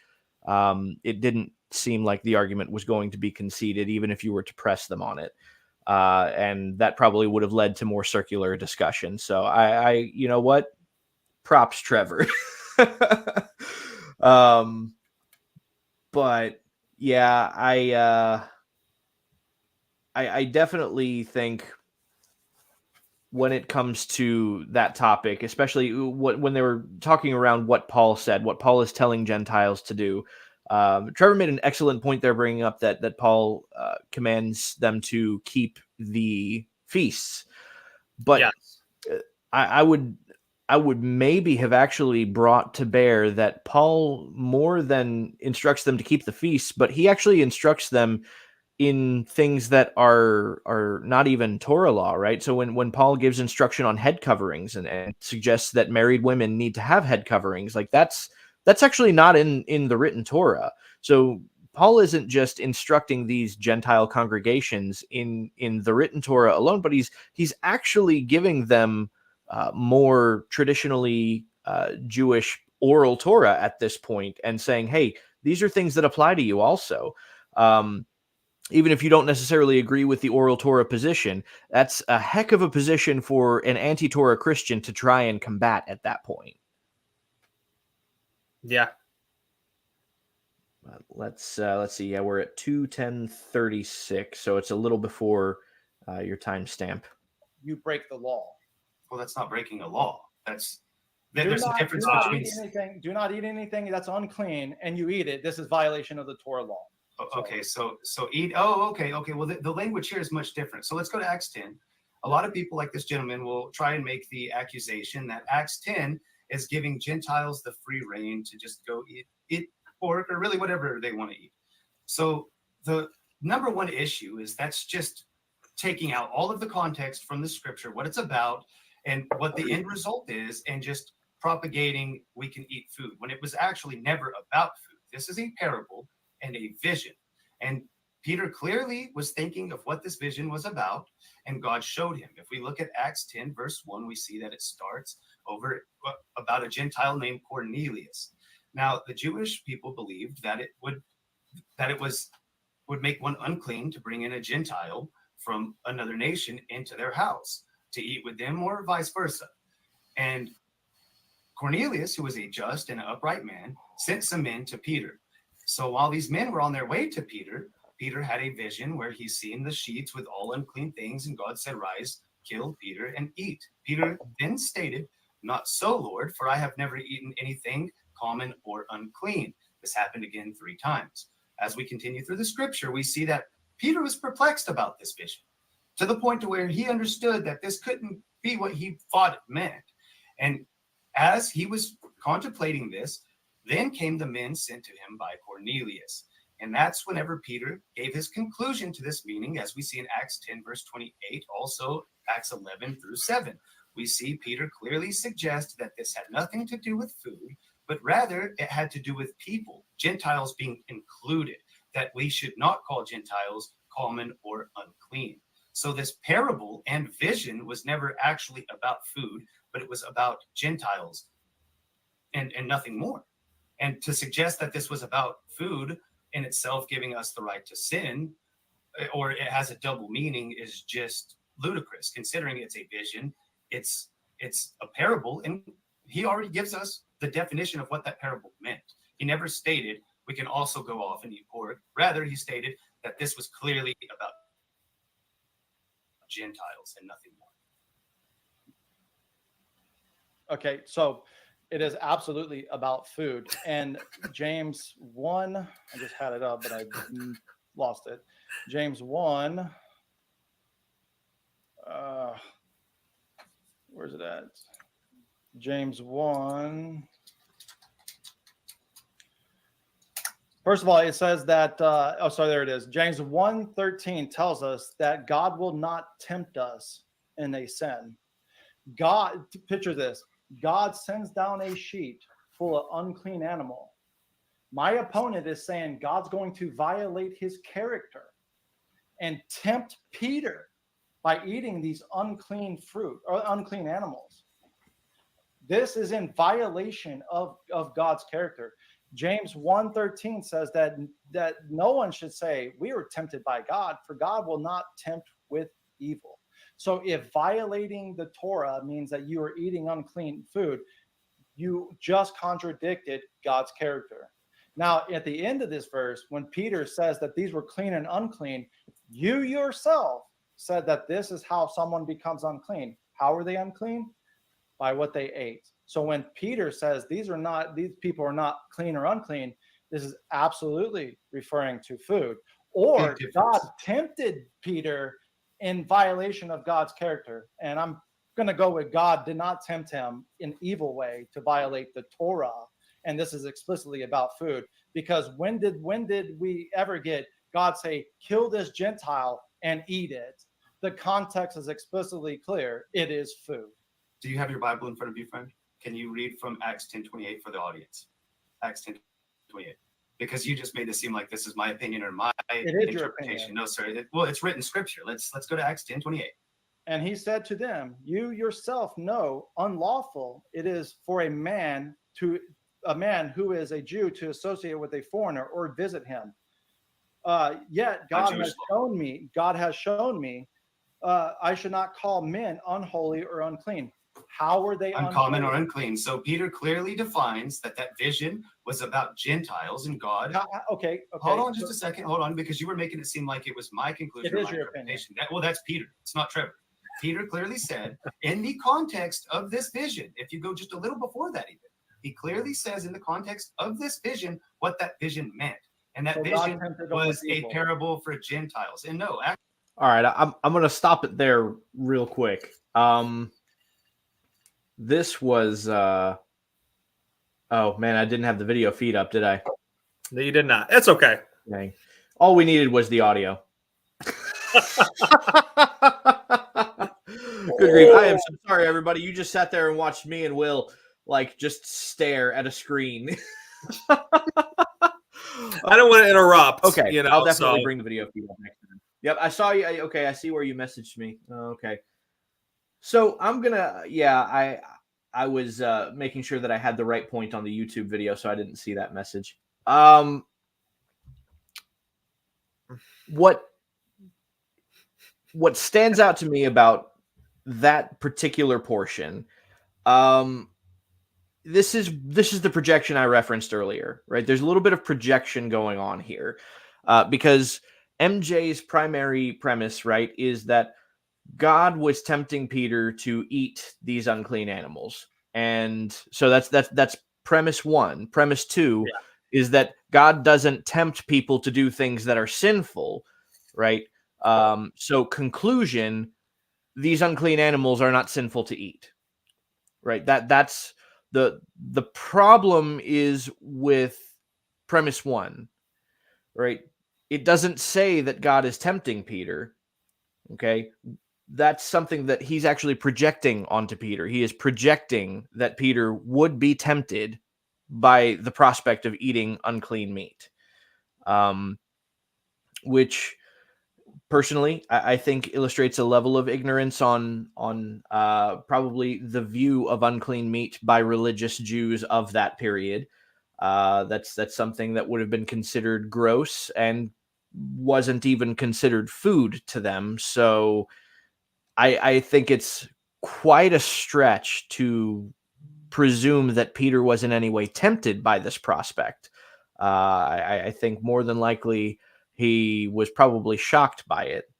it didn't seem like the argument was going to be conceded, even if you were to press them on it. And that probably would have led to more circular discussion. So I you know what? Props, Trevor. But yeah, I definitely think when it comes to that topic, especially when they were talking around what Paul said, what Paul is telling Gentiles to do, Trevor made an excellent point there, bringing up that Paul commands them to keep the feasts. But yes. I would maybe have actually brought to bear that Paul more than instructs them to keep the feasts, but he actually instructs them in things that are not even Torah law, right? So when Paul gives instruction on head coverings and suggests that married women need to have head coverings, like that's actually not in the written Torah. So Paul isn't just instructing these Gentile congregations in the written Torah alone, but he's actually giving them more traditionally Jewish oral Torah at this point and saying, hey, these are things that apply to you also. Even if you don't necessarily agree with the oral Torah position, that's a heck of a position for an anti-Torah Christian to try and combat at that point. Yeah. Let's see. Yeah, we're at 2:10:36, so it's a little before your timestamp. You break the law. Well, that's not breaking a law. There's a difference between. Do not eat anything that's unclean, and you eat it. This is violation of the Torah law. Okay, so eat. Oh, okay. Well, the language here is much different. So let's go to Acts 10. A lot of people, like this gentleman, will try and make the accusation that Acts 10 is giving Gentiles the free reign to just go eat pork or really whatever they want to eat. So the number one issue is that's just taking out all of the context from the scripture, what it's about, and what the end result is, and just propagating we can eat food when it was actually never about food. This is a parable and a vision. And Peter clearly was thinking of what this vision was about, and God showed him. If we look at Acts 10, verse 1, we see that it starts over about a Gentile named Cornelius. Now, the Jewish people believed that it would make one unclean to bring in a Gentile from another nation into their house to eat with them, or vice versa. And Cornelius, who was a just and upright man, sent some men to Peter. So while these men were on their way to Peter, Peter had a vision where he's seen the sheets with all unclean things, and God said, "Rise, kill Peter, and eat." Peter then stated, "Not so, Lord, for I have never eaten anything common or unclean." This happened again 3 times. As we continue through the scripture, we see that Peter was perplexed about this vision, to the point to where he understood that this couldn't be what he thought it meant. And as he was contemplating this, then came the men sent to him by Cornelius. And that's whenever Peter gave his conclusion to this meaning, as we see in Acts 10, verse 28, also Acts 11 through 7. We see Peter clearly suggest that this had nothing to do with food, but rather it had to do with people, Gentiles being included, that we should not call Gentiles common or unclean. So this parable and vision was never actually about food, but it was about Gentiles and nothing more. And to suggest that this was about food in itself giving us the right to sin, or it has a double meaning, is just ludicrous, considering it's a vision, it's a parable, and he already gives us the definition of what that parable meant. He never stated we can also go off and eat pork. Rather, he stated that this was clearly about Gentiles and nothing more. Okay, so it is absolutely about food. And James 1, I just had it up, but I lost it. James 1, where's it at? James 1. First of all, it says that, there it is. James 1:13 tells us that God will not tempt us in a sin. God, picture this. God sends down a sheet full of unclean animal. My opponent is saying God's going to violate his character and tempt Peter by eating these unclean fruit or unclean animals. This is in violation of God's character. James 1:13 says that no one should say we were tempted by God, for God will not tempt with evil. So if violating the Torah means that you are eating unclean food, you just contradicted God's character. Now, at the end of this verse, when Peter says that these were clean and unclean, you yourself said that this is how someone becomes unclean. How are they unclean? By what they ate. So when Peter says these people are not clean or unclean, this is absolutely referring to food. Or God tempted Peter in violation of God's character. And I'm going to go with God did not tempt him in evil way to violate the Torah. And this is explicitly about food, because when did we ever get God say, kill this Gentile and eat it? The context is explicitly clear. It is food. Do you have your Bible in front of you, friend? Can you read from Acts 10:28 for the audience? Acts 10:28. Because you just made it seem like this is my opinion or my interpretation. No, sir. It's written scripture. Let's go to Acts 10:28. And he said to them, you yourself know unlawful it is for a man who is a Jew to associate with a foreigner or visit him. Yet God has shown me I should not call men unholy or unclean. How were they uncommon or unclean? So Peter clearly defines that vision was about Gentiles and God. Okay. Hold on just a second. Hold on, because you were making it seem like it was my conclusion. It is your opinion. That's Peter. It's not Trevor. Peter clearly said in the context of this vision, if you go just a little before that even, he clearly says in the context of this vision what that vision meant. And that vision was a parable for Gentiles. And no, actually, all right, I'm going to stop it there real quick. This was oh man, I didn't have the video feed up, did I? No, you did not. It's okay. Dang. All we needed was the audio. Good grief. I am so sorry, everybody. You just sat there and watched me and Will like just stare at a screen. I don't want to interrupt. Okay, You know, I'll definitely so bring the video feed up next time. Yep, I saw you. Okay, I see where you messaged me. Okay, so I'm gonna. Yeah, I was making sure that I had the right point on the YouTube video, so I didn't see that message. What stands out to me about that particular portion, this is the projection I referenced earlier, right? There's a little bit of projection going on here, because MJ's primary premise, right, is that God was tempting Peter to eat these unclean animals, and so that's premise one. Premise two is that God doesn't tempt people to do things that are sinful, right? So conclusion, these unclean animals are not sinful to eat, right? That's the problem is with premise one, right? It doesn't say that God is tempting Peter. Okay, that's something that he's actually projecting onto Peter. He is projecting that Peter would be tempted by the prospect of eating unclean meat, which personally I think illustrates a level of ignorance on probably the view of unclean meat by religious Jews of that period. That's something that would have been considered gross and wasn't even considered food to them. So I think it's quite a stretch to presume that Peter was in any way tempted by this prospect. I think more than likely he was probably shocked by it.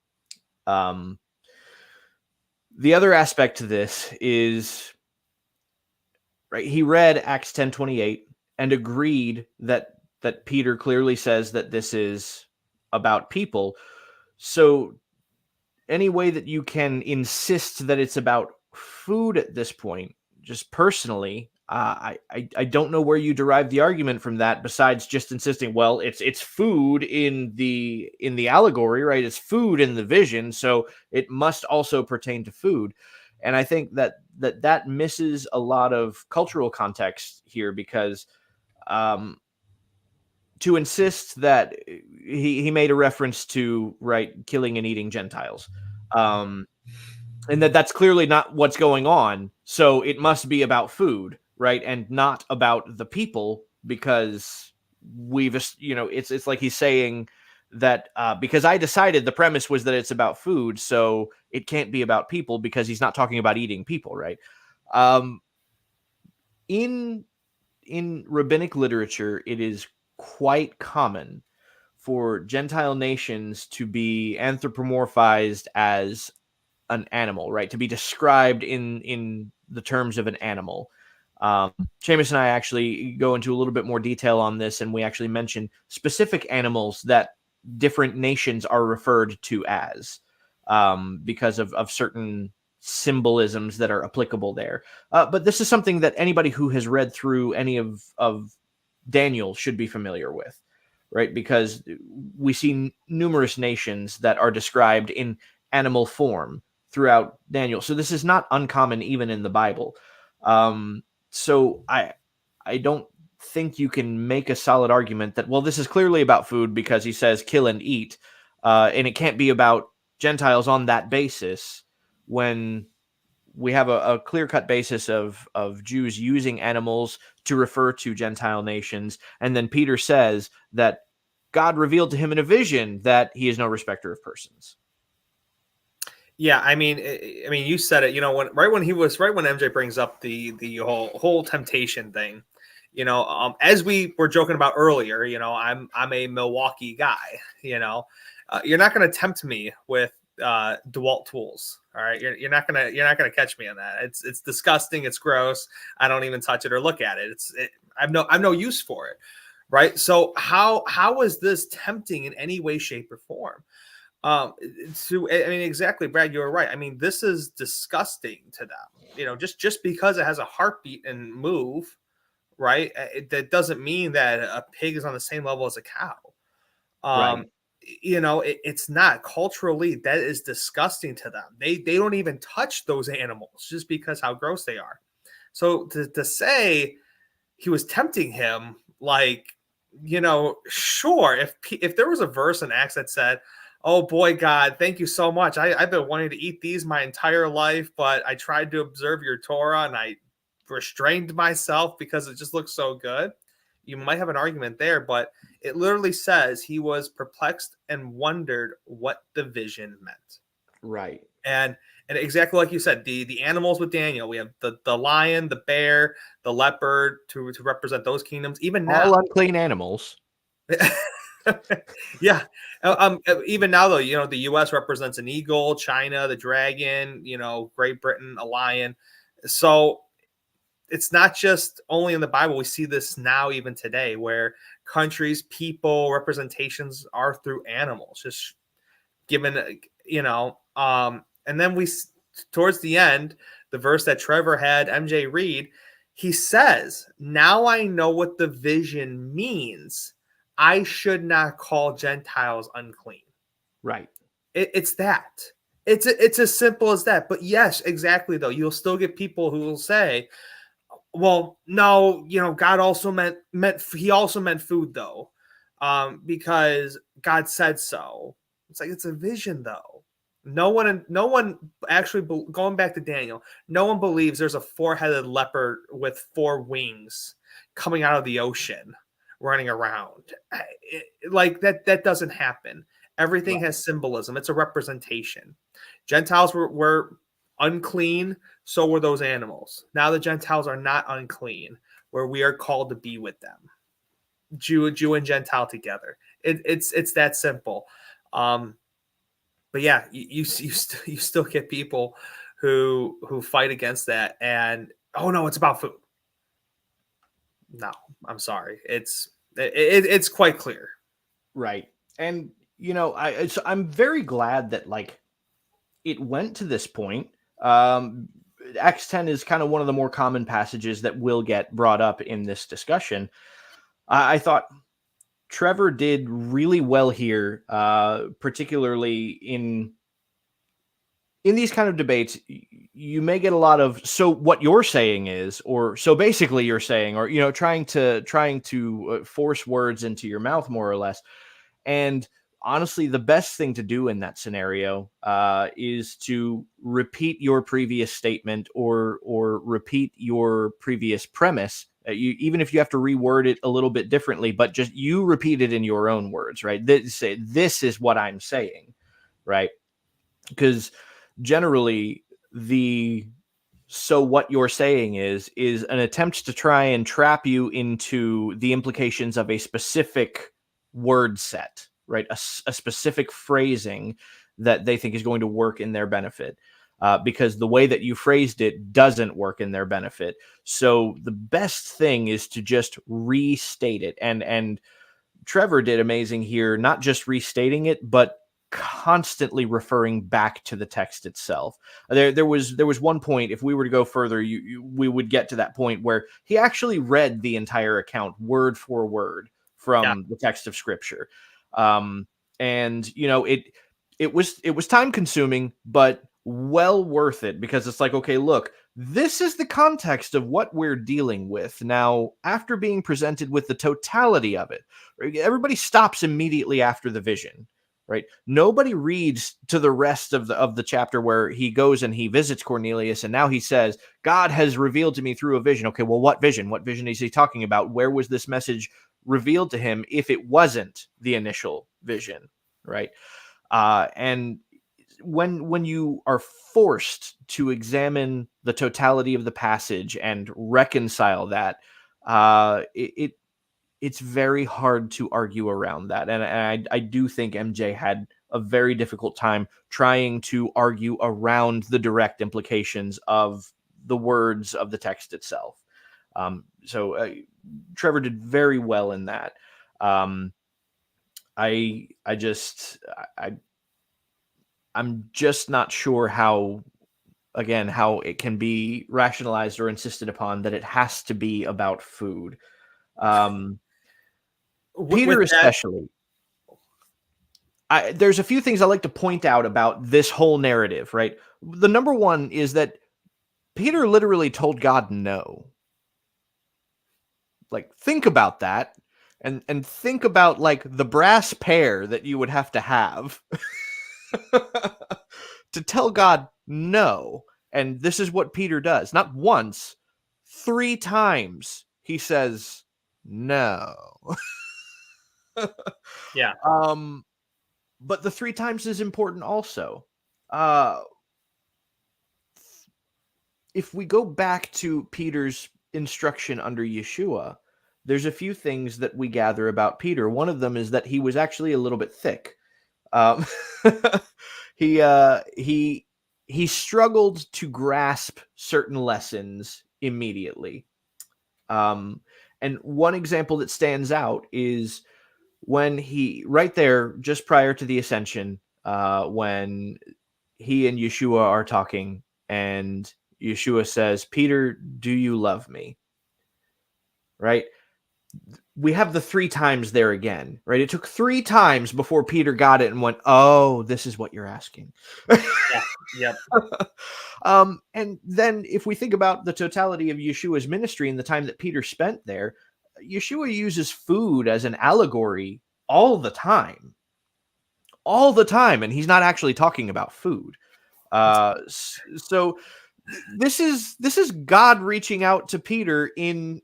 The other aspect to this is, right, he read Acts 10:28 and agreed that Peter clearly says that this is about people. So any way that you can insist that it's about food at this point, just personally, I don't know where you derive the argument from that, besides just insisting, well, it's food in the allegory, right? It's food in the vision, so it must also pertain to food. And I think that misses a lot of cultural context here, because to insist that he made a reference to, right, killing and eating Gentiles, and that's clearly not what's going on. So it must be about food, right, and not about the people, because we've, it's like he's saying that because I decided the premise was that it's about food, so it can't be about people, because he's not talking about eating people, right? In rabbinic literature, it is quite common for Gentile nations to be anthropomorphized as an animal, right? To be described in the terms of an animal. Seamus and I actually go into a little bit more detail on this, and we actually mention specific animals that different nations are referred to as, because of certain symbolisms that are applicable there. But this is something that anybody who has read through any of Daniel should be familiar with, right? Because we see numerous nations that are described in animal form throughout Daniel. So this is not uncommon even in the Bible. So I don't think you can make a solid argument that, well, this is clearly about food because he says kill and eat, and it can't be about Gentiles on that basis, when we have a clear-cut basis of Jews using animals to refer to Gentile nations. And then Peter says that God revealed to him in a vision that he is no respecter of persons. Yeah, I mean, you said it. When MJ brings up the whole temptation thing, as we were joking about earlier, I'm a Milwaukee guy. You're not going to tempt me with DeWalt tools. All right, you're not gonna catch me on that. It's disgusting. It's gross. I don't even touch it or look at it. I've no use for it. Right. So how is this tempting in any way, shape, or form? Exactly, Brad, you're right. I mean, this is disgusting to them. Just because it has a heartbeat and move, right? That doesn't mean that a pig is on the same level as a cow. Right. It's not culturally, that is disgusting to them. They don't even touch those animals just because how gross they are. So to say he was tempting him, like, sure, if there was a verse in Acts that said, "Oh boy, God, thank you so much. I've been wanting to eat these my entire life, but I tried to observe your Torah and I restrained myself because it just looks so good." You might have an argument there, but it literally says he was perplexed and wondered what the vision meant. Right. And exactly like you said, the animals with Daniel, we have the lion, the bear, the leopard to represent those kingdoms. Even now, all unclean animals. Yeah. Even now, though, the U.S. represents an eagle, China, the dragon, Great Britain, a lion. So it's not just only in the Bible. We see this now, even today, where countries, people, representations are through animals, just given, and then towards the end, the verse that Trevor had MJ read, he says, "Now I know what the vision means. I should not call Gentiles unclean." Right. It's that. It's as simple as that. But yes, exactly, though. You'll still get people who will say, "Well, no, God also he also meant food, though, because God said so." It's like, it's a vision, though. No one actually, going back to Daniel, no one believes there's a 4-headed leopard with 4 wings coming out of the ocean running around. Like that doesn't happen. Everything has symbolism. It's a representation. Gentiles were unclean, so were those animals. Now the Gentiles are not unclean, where we are called to be with them. Jew and Gentile together. It's that simple. But yeah, you still get people who fight against that, and oh no, it's about food. No, I'm sorry. It's quite clear. Right. And I'm very glad that it went to this point. Acts 10 is kind of one of the more common passages that will get brought up in this discussion. I thought Trevor did really well here, particularly in these kind of debates. You may get a lot of, so what you're saying is, or so basically you're saying, or trying to force words into your mouth, more or less. And honestly, the best thing to do in that scenario is to repeat your previous statement or repeat your previous premise. Even if you have to reword it a little bit differently, but just you repeat it in your own words, right? This is what I'm saying, right? Because generally so what you're saying is an attempt to try and trap you into the implications of a specific word set, right? A specific phrasing that they think is going to work in their benefit. Because the way that you phrased it doesn't work in their benefit. So the best thing is to just restate it. And Trevor did amazing here, not just restating it, but constantly referring back to the text itself. There was one point, if we were to go further, we would get to that point where he actually read the entire account word for word from the text of Scripture. And it was time consuming, but well worth it, because it's like, okay, look, this is the context of what we're dealing with. Now, after being presented with the totality of it, everybody stops immediately after the vision, right? Nobody reads to the rest of the chapter where he goes and he visits Cornelius, and now he says, God has revealed to me through a vision. Okay, well, what vision? What vision is he talking about? Where was this message revealed to him if it wasn't the initial vision, right? And when you are forced to examine the totality of the passage and reconcile that, it's very hard to argue around that. And I do think MJ had a very difficult time trying to argue around the direct implications of the words of the text itself. So Trevor did very well in that. I'm just not sure how it can be rationalized or insisted upon that it has to be about food. Peter especially. There's a few things I like to point out about this whole narrative, right? The number one is that Peter literally told God no. Like, think about that, and think about like the brass pair that you would have to tell God no. And this is what Peter does. Not once, 3 times he says no. Yeah. But the 3 times is important also. If we go back to Peter's instruction under Yeshua, there's a few things that we gather about Peter. One of them is that he was actually a little bit thick. Um, he struggled to grasp certain lessons immediately. And one example that stands out is when he, right there, just prior to the ascension, when he and Yeshua are talking, and Yeshua says, "Peter, do you love me?" Right? We have the 3 times there again, right? It took 3 times before Peter got it and went, "Oh, this is what you're asking." Yep. And then if we think about the totality of Yeshua's ministry and the time that Peter spent there, Yeshua uses food as an allegory all the time. All the time, and he's not actually talking about food. So this is God reaching out to Peter in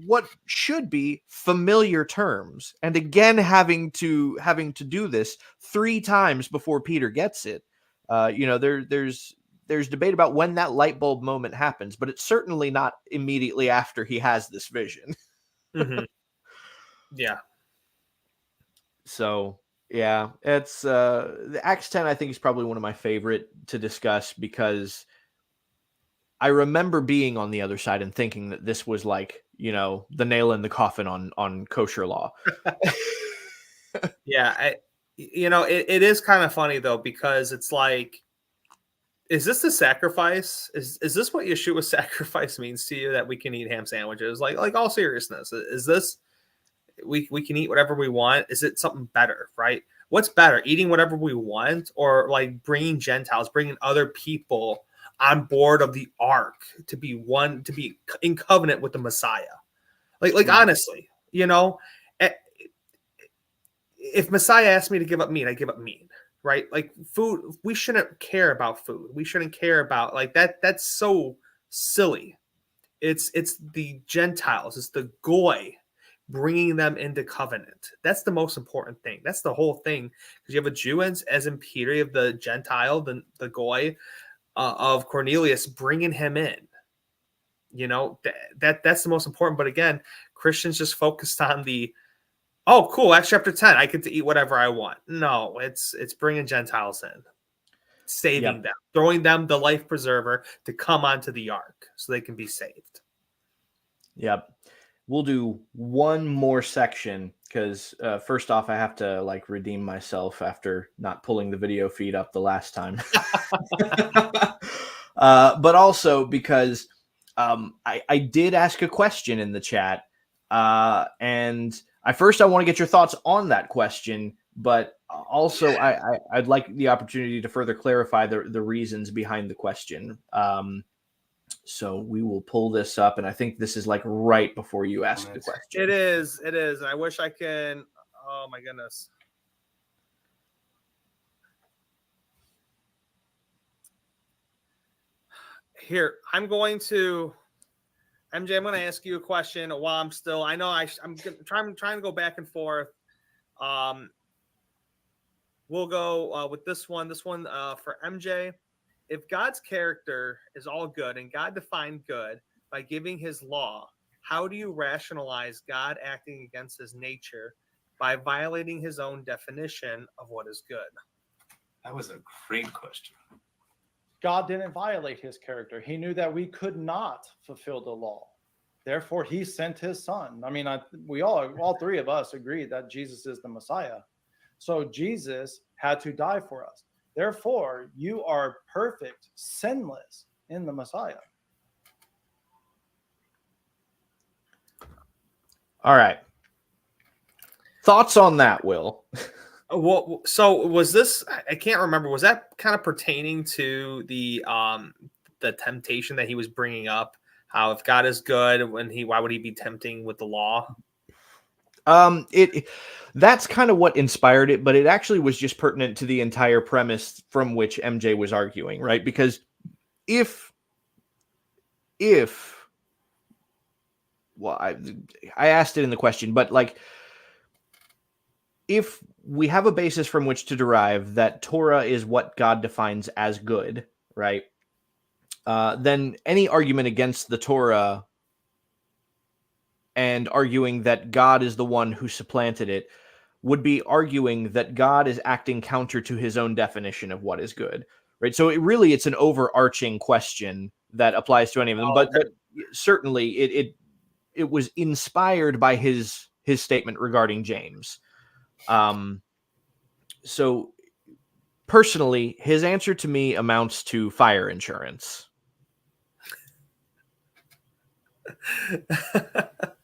what should be familiar terms, and again having to do this 3 times before Peter gets it. There's debate about when that light bulb moment happens, but it's certainly not immediately after he has this vision. Mm-hmm. Yeah. So yeah, it's the Acts 10. I think is probably one of my favorite to discuss, because I remember being on the other side and thinking that this was like, the nail in the coffin on kosher law. Yeah. It is kind of funny though, because it's like, is this the sacrifice? Is this what Yeshua's sacrifice means to you, that we can eat ham sandwiches? Like all seriousness, is this, we can eat whatever we want? Is it something better, right? What's better, eating whatever we want, or like bringing Gentiles, bringing other people on board of the ark to be in covenant with the Messiah? Like honestly, if Messiah asked me to give up meat, I give up meat, right? Like food, we shouldn't care about food. We shouldn't care about like that. That's so silly. It's the Gentiles, it's the goy, bringing them into covenant. That's the most important thing. That's the whole thing. Because you have a Jew, as in Peter, you have the Gentile, the goy of Cornelius, bringing him in. That's the most important. But again, Christians just focused on the, oh, cool, Acts chapter 10, I get to eat whatever I want. No, it's bringing Gentiles in, saving them, throwing them the life preserver to come onto the ark so they can be saved. Yep. We'll do one more section, because first off, I have to redeem myself after not pulling the video feed up the last time. But also because I did ask a question in the chat, and I want to get your thoughts on that question, but also I'd like the opportunity to further clarify the reasons behind the question. So we will pull this up, and I think this is right before you ask the question. It is. And I wish I can. Oh my goodness. Here, I'm going to ask you a question while I'm still, I know I'm trying to go back and forth. We'll go with this one for MJ. If God's character is all good and God defined good by giving his law, how do you rationalize God acting against his nature by violating his own definition of what is good? That was a great question. God didn't violate his character. He knew that we could not fulfill the law. Therefore, he sent his son. I mean, we all 3 of us agree that Jesus is the Messiah. So Jesus had to die for us. Therefore, you are perfect, sinless in the Messiah. All right. Thoughts on that, Will? So was this, I can't remember, was that kind of pertaining to the the temptation that he was bringing up? How if God is good, why would he be tempting with the law? That's kind of what inspired it, but it actually was just pertinent to the entire premise from which MJ was arguing, right? Because if well, I asked it in the question, but like, if we have a basis from which to derive that Torah is what God defines as good, right? Then any argument against the Torah and arguing that God is the one who supplanted it would be arguing that God is acting counter to his own definition of what is good, right? So it's an overarching question that applies to any of them, but certainly it was inspired by his statement regarding James. So personally, his answer to me amounts to fire insurance.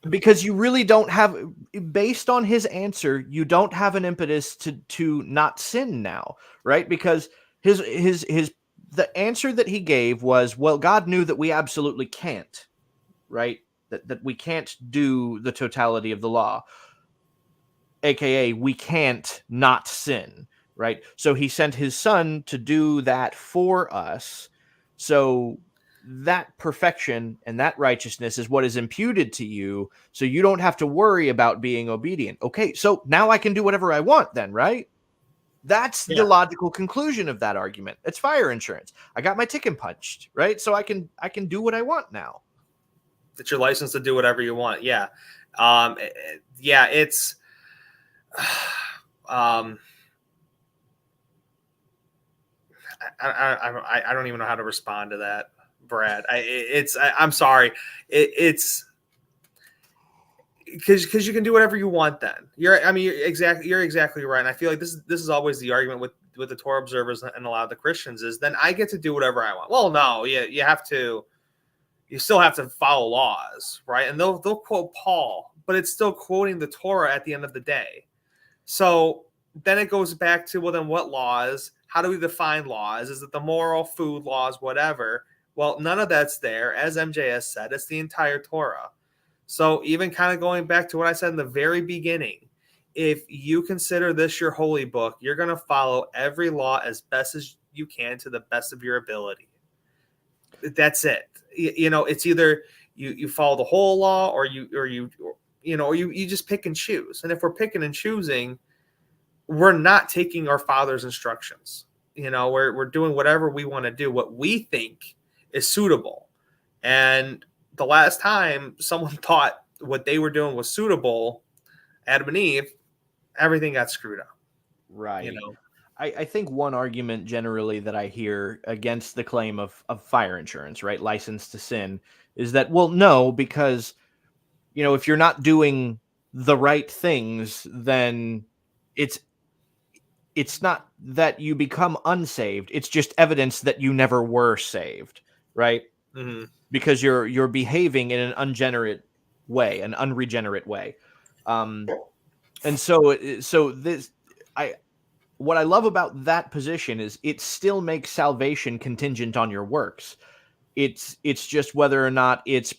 Because you really don't have, based on his answer, you don't have an impetus to not sin now, right? Because the answer that he gave was, well, God knew that we absolutely can't, right? That we can't do the totality of the law, aka we can't not sin, right? So he sent his son to do that for us. So that perfection and that righteousness is what is imputed to you, so you don't have to worry about being obedient. Okay, so now I can do whatever I want then, right? That's the logical conclusion of that argument. It's fire insurance. I got my ticket punched, right? So I can do what I want now. It's your license to do whatever you want. Yeah. It's I don't even know how to respond to that, Brad. I'm sorry. It's because you can do whatever you want. Then you're exactly right. And I feel like this is always the argument with the Torah observers and a lot of the Christians is then I get to do whatever I want. Well, no, you still have to follow laws, right? And they'll quote Paul, but it's still quoting the Torah at the end of the day. So then it goes back to, well, then what laws? How do we define laws? Is it the moral, food laws, whatever? Well, none of that's there. As MJS said, it's the entire Torah. So even kind of going back to what I said in the very beginning, if you consider this your holy book, you're going to follow every law as best as you can to the best of your ability. That's it. It's either you follow the whole law or you just pick and choose. And if we're picking and choosing, we're not taking our Father's instructions. We're doing whatever we want to do, what we think is suitable. And the last time someone thought what they were doing was suitable, Adam and Eve, everything got screwed up. Right. I think one argument generally that I hear against the claim of fire insurance, right, license to sin, is that, well, no, because, if you're not doing the right things, then it's not that you become unsaved. It's just evidence that you never were saved, right? Mm-hmm. Because you're behaving in an unregenerate way. And so what I love about that position is it still makes salvation contingent on your works. It's just whether or not it's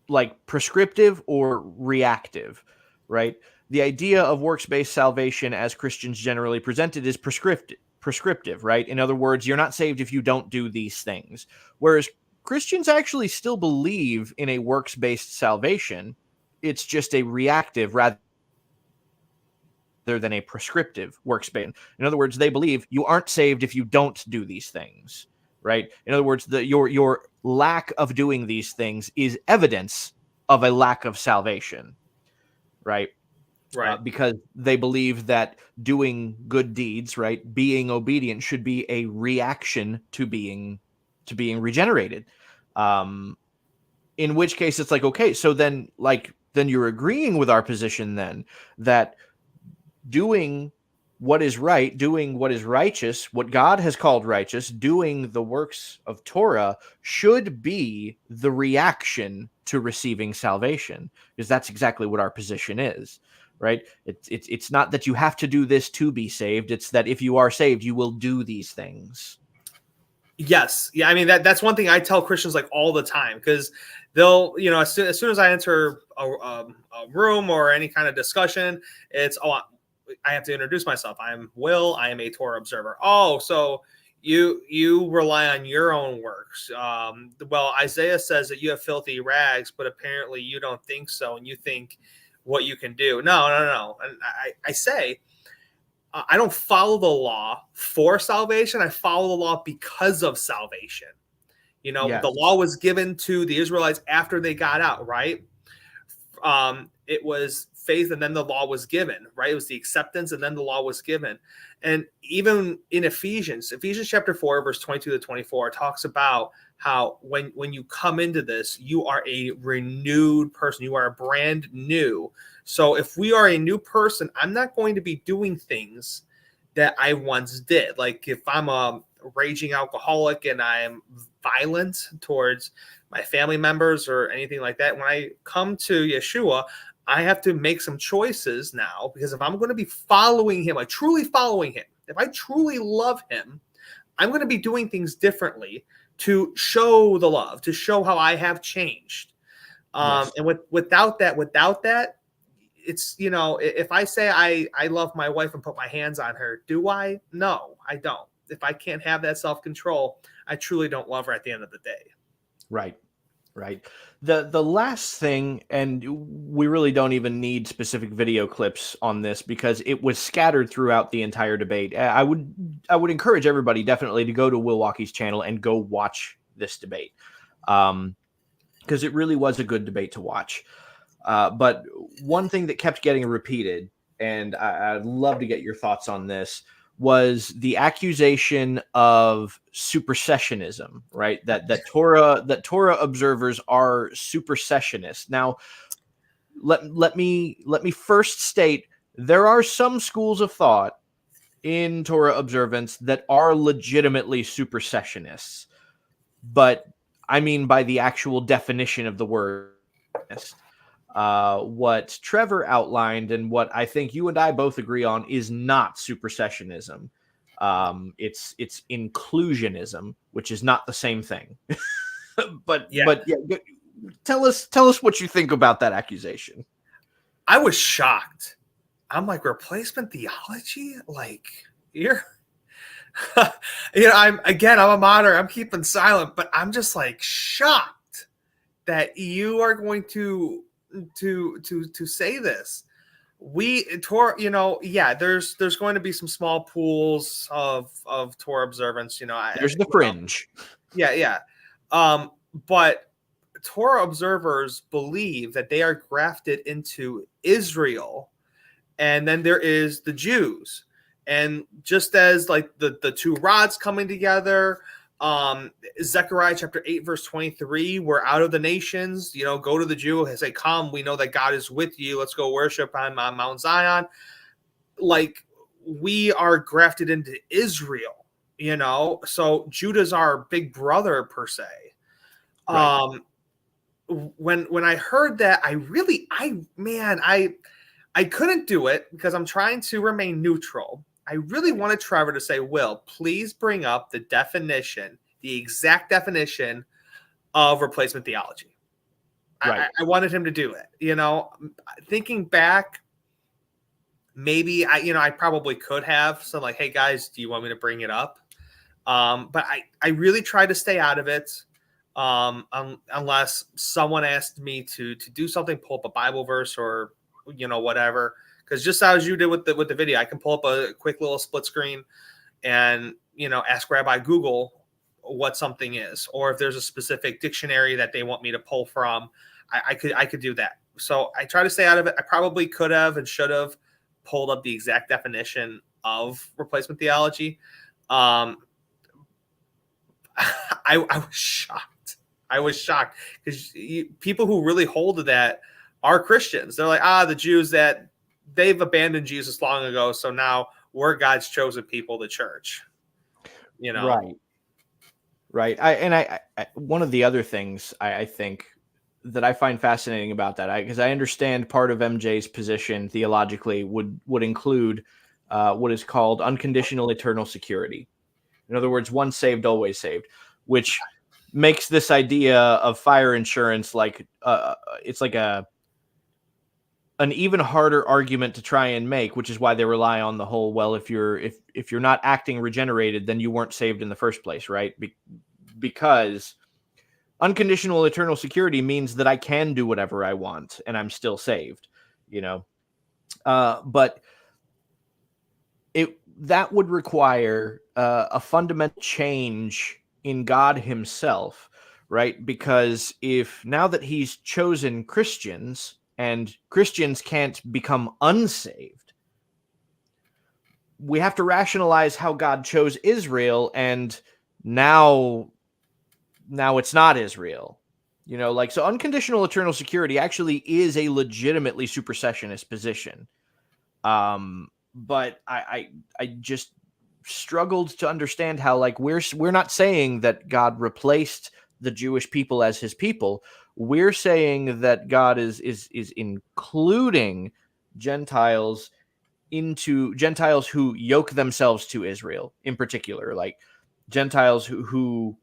like prescriptive or reactive, right? The idea of works-based salvation as Christians generally present it is prescriptive, right? In other words, you're not saved if you don't do these things. Whereas Christians actually still believe in a works-based salvation. It's just a reactive rather than a prescriptive works-based. In other words, they believe you aren't saved if you don't do these things, right? In other words, your lack of doing these things is evidence of a lack of salvation, right? Right. Because they believe that doing good deeds, right, being obedient should be a reaction to being regenerated. In which case it's like, okay, so then you're agreeing with our position then that doing what is right, doing what is righteous, what God has called righteous, doing the works of Torah should be the reaction to receiving salvation, because that's exactly what our position is, right? It's not that you have to do this to be saved. It's that if you are saved, you will do these things. Yes. Yeah. I mean, that's one thing I tell Christians like all the time, because they'll, as soon as I enter a room or any kind of discussion, it's, I have to introduce myself. I'm Will. I am a Torah observer. Oh, so you rely on your own works. Well, Isaiah says that you have filthy rags, but apparently you don't think so, and you think what you can do. No. And I say, I don't follow the law for salvation. I follow the law because of salvation. Yes. The law was given to the Israelites after they got out, right? It was faith, and then the law was given, right? It was the acceptance, and then the law was given. And even in Ephesians chapter 4, verse 22 to 24, talks about how when you come into this, you are a renewed person. You are brand new. So if we are a new person, I'm not going to be doing things that I once did. Like if I'm a raging alcoholic and I'm violent towards my family members or anything like that, when I come to Yeshua, I have to make some choices now, because if I'm going to be following him, like truly following him, if I truly love him, I'm going to be doing things differently to show the love, to show how I have changed. Yes. And without that, it's, if I say I love my wife and put my hands on her, do I? No, I don't. If I can't have that self-control, I truly don't love her at the end of the day. Right. The last thing, and we really don't even need specific video clips on this because it was scattered throughout the entire debate. I would encourage everybody definitely to go to Wilwaukee's channel and go watch this debate, because it really was a good debate to watch. But one thing that kept getting repeated, and I'd love to get your thoughts on this, was the accusation of supersessionism, right? That Torah observers are supersessionists. Now, let me first state there are some schools of thought in Torah observance that are legitimately supersessionists, but I mean by the actual definition of the word. What Trevor outlined and what I think you and I both agree on is not supersessionism. It's inclusionism, which is not the same thing. but yeah, tell us what you think about that accusation. I was shocked. I'm like, replacement theology? Like, you're I'm a moderator. I'm keeping silent, but I'm just like shocked that you are going to say this. There's going to be some small pools of Torah observance. There's the fringe. But Torah observers believe that they are grafted into Israel, and then there is the Jews, and just as like the two rods coming together. Zechariah chapter 8 verse 23, we're out of the nations, go to the Jew and say, come, we know that God is with you, let's go worship on Mount Zion. Like, we are grafted into Israel, so Judah's our big brother per se. Right. When I heard that, I couldn't do it because I'm trying to remain neutral. I really wanted Trevor to say, Will, please bring up the exact definition of replacement theology. Right. I wanted him to do it. Thinking back, maybe I probably could have. So like, hey guys, do you want me to bring it up? But I really tried to stay out of it. Unless someone asked me to do something, pull up a Bible verse or, whatever. Because just as you did with the video, I can pull up a quick little split screen and, ask Rabbi Google what something is, or if there's a specific dictionary that they want me to pull from, I could do that. So I try to stay out of it. I probably could have and should have pulled up the exact definition of replacement theology. I was shocked. I was shocked because people who really hold to that are Christians. They're like, the Jews, that they've abandoned Jesus long ago, so now we're God's chosen people, the church. Right. I one of the other things I think that I find fascinating about that, because I understand part of MJ's position theologically would include what is called unconditional eternal security. In other words, once saved, always saved, which makes this idea of fire insurance like it's like an even harder argument to try and make, which is why they rely on the whole, well, if you're not acting regenerated, then you weren't saved in the first place, right? Because unconditional eternal security means that I can do whatever I want and I'm still saved, you know. But that would require a fundamental change in God himself, right? Because if now that he's chosen Christians and Christians can't become unsaved, we have to rationalize how God chose Israel, and now it's not Israel. You know, like, so unconditional eternal security actually is a legitimately supersessionist position. But I just struggled to understand how, like, we're not saying that God replaced the Jewish people as his people. We're saying that God is including Gentiles who yoke themselves to Israel, in particular, like Gentiles who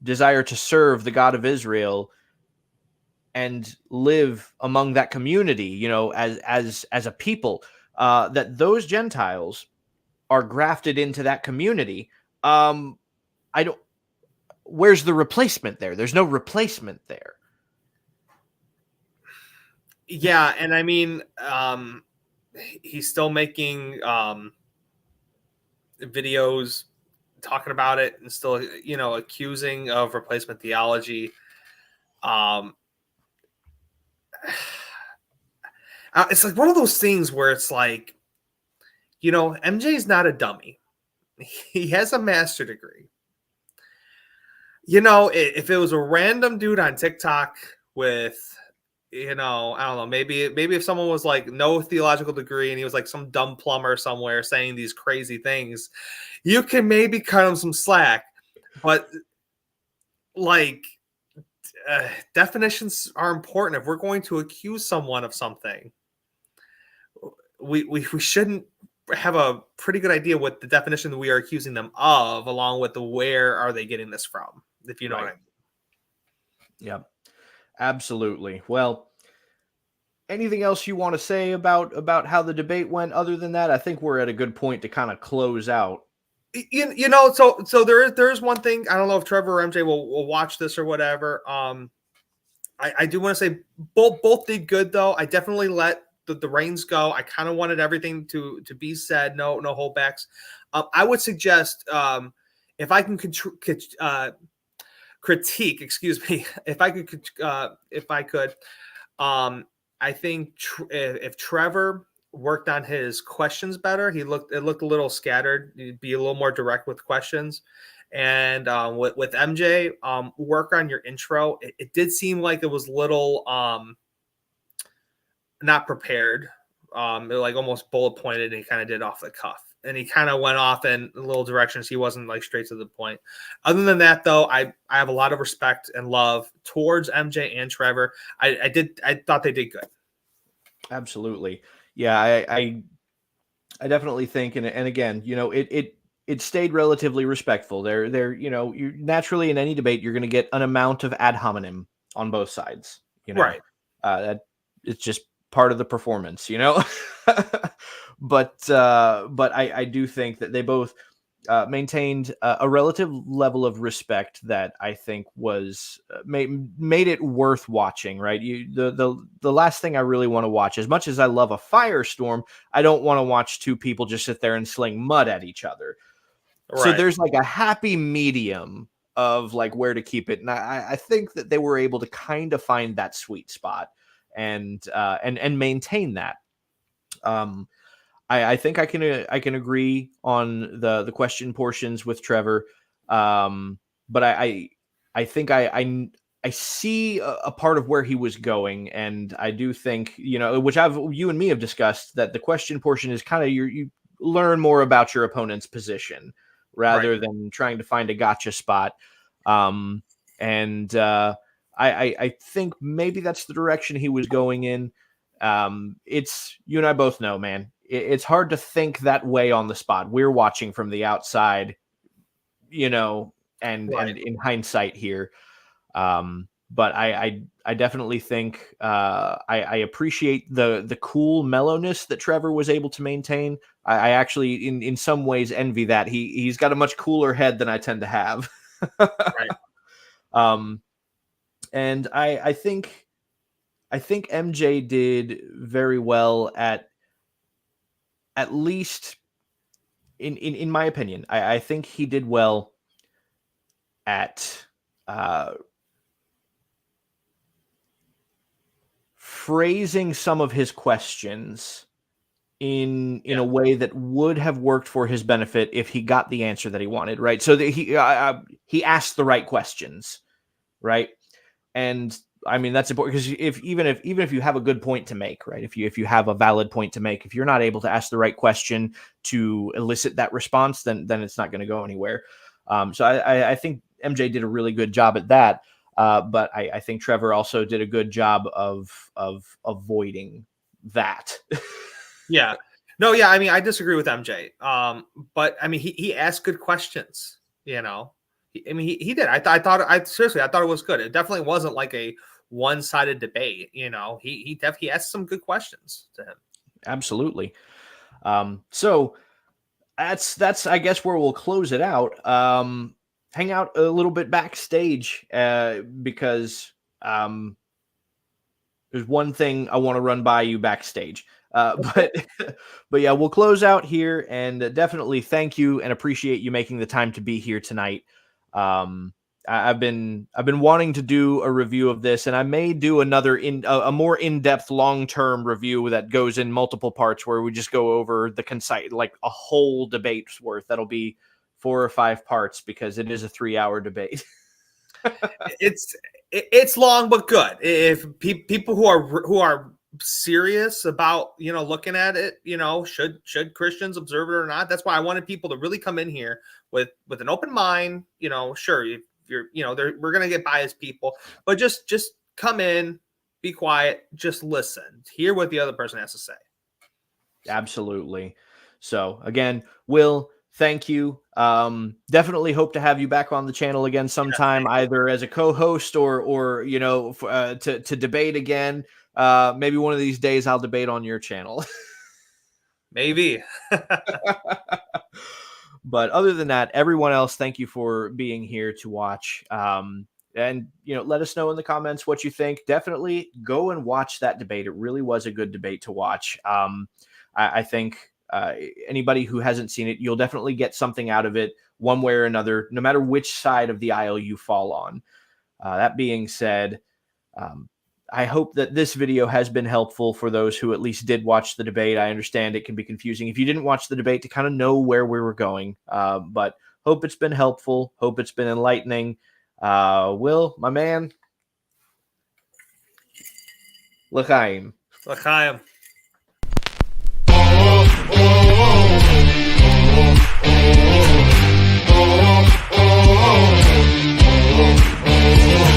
desire to serve the God of Israel and live among that community, you know, as a people, that those Gentiles are grafted into that community. Where's the replacement there? There's no replacement there. Yeah, and I mean, he's still making videos talking about it and still, you know, accusing of replacement theology. It's like one of those things where it's like, you know, MJ's not a dummy. He has a master's degree. You know, if it was a random dude on TikTok with, you know, I don't know, maybe if someone was like no theological degree and he was like some dumb plumber somewhere saying these crazy things, you can maybe cut him some slack. But like, definitions are important. If we're going to accuse someone of something, we shouldn't have a pretty good idea what the definition that we are accusing them of, along with the where are they getting this from, if you know what I mean. Yeah, absolutely. Well, anything else you want to say about how the debate went? Other than that, I think we're at a good point to kind of close out. You know, so there is one thing. I don't know if Trevor or MJ will watch this or whatever. I do want to say both did good, though. I definitely let the reins go. I kind of wanted everything to be said. No holdbacks. I would suggest if I can critique, excuse me, if I could, I think if Trevor worked on his questions better, it looked a little scattered. You'd be a little more direct with questions. And with MJ, work on your intro. It did seem like it was little not prepared. Like almost bullet pointed, and he kind of did off the cuff. And he kind of went off in little directions. He wasn't like straight to the point. Other than that, though, I have a lot of respect and love towards MJ and Trevor. I thought they did good. Absolutely. Yeah, I definitely think, and again, you know, it stayed relatively respectful. They're you know, you naturally in any debate you're going to get an amount of ad hominem on both sides. You know, Right? That it's just part of the performance, you know. But I do think that they both maintained a relative level of respect that I think was made it worth watching. Right, the last thing I really want to watch, as much as I love a firestorm, I don't want to watch two people just sit there and sling mud at each other. Right. So there's like a happy medium of like where to keep it, and I think that they were able to kind of find that sweet spot and maintain that. I think I can agree on the question portions with Trevor, but I think I see a part of where he was going, and I do think, you know, which you and me have discussed, that the question portion is kind of you learn more about your opponent's position rather than trying to find a gotcha spot. I think maybe that's the direction he was going in. It's, you and I both know, man, it's hard to think that way on the spot. We're watching from the outside. and Right. in hindsight here. But I definitely think I appreciate the cool mellowness that Trevor was able to maintain. I actually in some ways envy that. He's got a much cooler head than I tend to have. Right. And I think MJ did very well at least in my opinion. I think he did well at phrasing some of his questions in a way that would have worked for his benefit if he got the answer that he wanted, right? So that he asked the right questions, right? And I mean that's important because even if you have a good point to make, right? If you have a valid point to make, if you're not able to ask the right question to elicit that response, then it's not going to go anywhere. So I think MJ did a really good job at that. But I think Trevor also did a good job of avoiding that. Yeah. No, yeah. I mean, I disagree with MJ. But I mean, he asked good questions, He did. I thought it was good. It definitely wasn't like a one-sided debate. He definitely asked some good questions to him. Absolutely. So that's I guess where we'll close it out. Hang out a little bit backstage because there's one thing I want to run by you backstage. But yeah, we'll close out here and definitely thank you and appreciate you making the time to be here tonight. I've been wanting to do a review of this, and I may do another a more in-depth long-term review that goes in multiple parts where we just go over the concise, like a whole debate's worth. That'll be 4 or 5 parts because it is a 3-hour debate. It's long but good. If people who are serious about looking at it, should Christians observe it or not? That's why I wanted people to really come in here with an open mind. Sure, if you're we're gonna get biased people, but just come in, be quiet, just listen, hear what the other person has to say. Absolutely. So again, Will, thank you. Definitely hope to have you back on the channel again sometime, either as a co-host or to debate again. Maybe one of these days I'll debate on your channel. Maybe. But other than that, everyone else, thank you for being here to watch. And let us know in the comments what you think. Definitely go and watch that debate. It really was a good debate to watch. I think anybody who hasn't seen it, you'll definitely get something out of it one way or another, no matter which side of the aisle you fall on. That being said, I hope that this video has been helpful for those who at least did watch the debate. I understand it can be confusing if you didn't watch the debate to kind of know where we were going, but hope it's been helpful. Hope it's been enlightening. Will, my man, l'chaim. L'chaim. Oh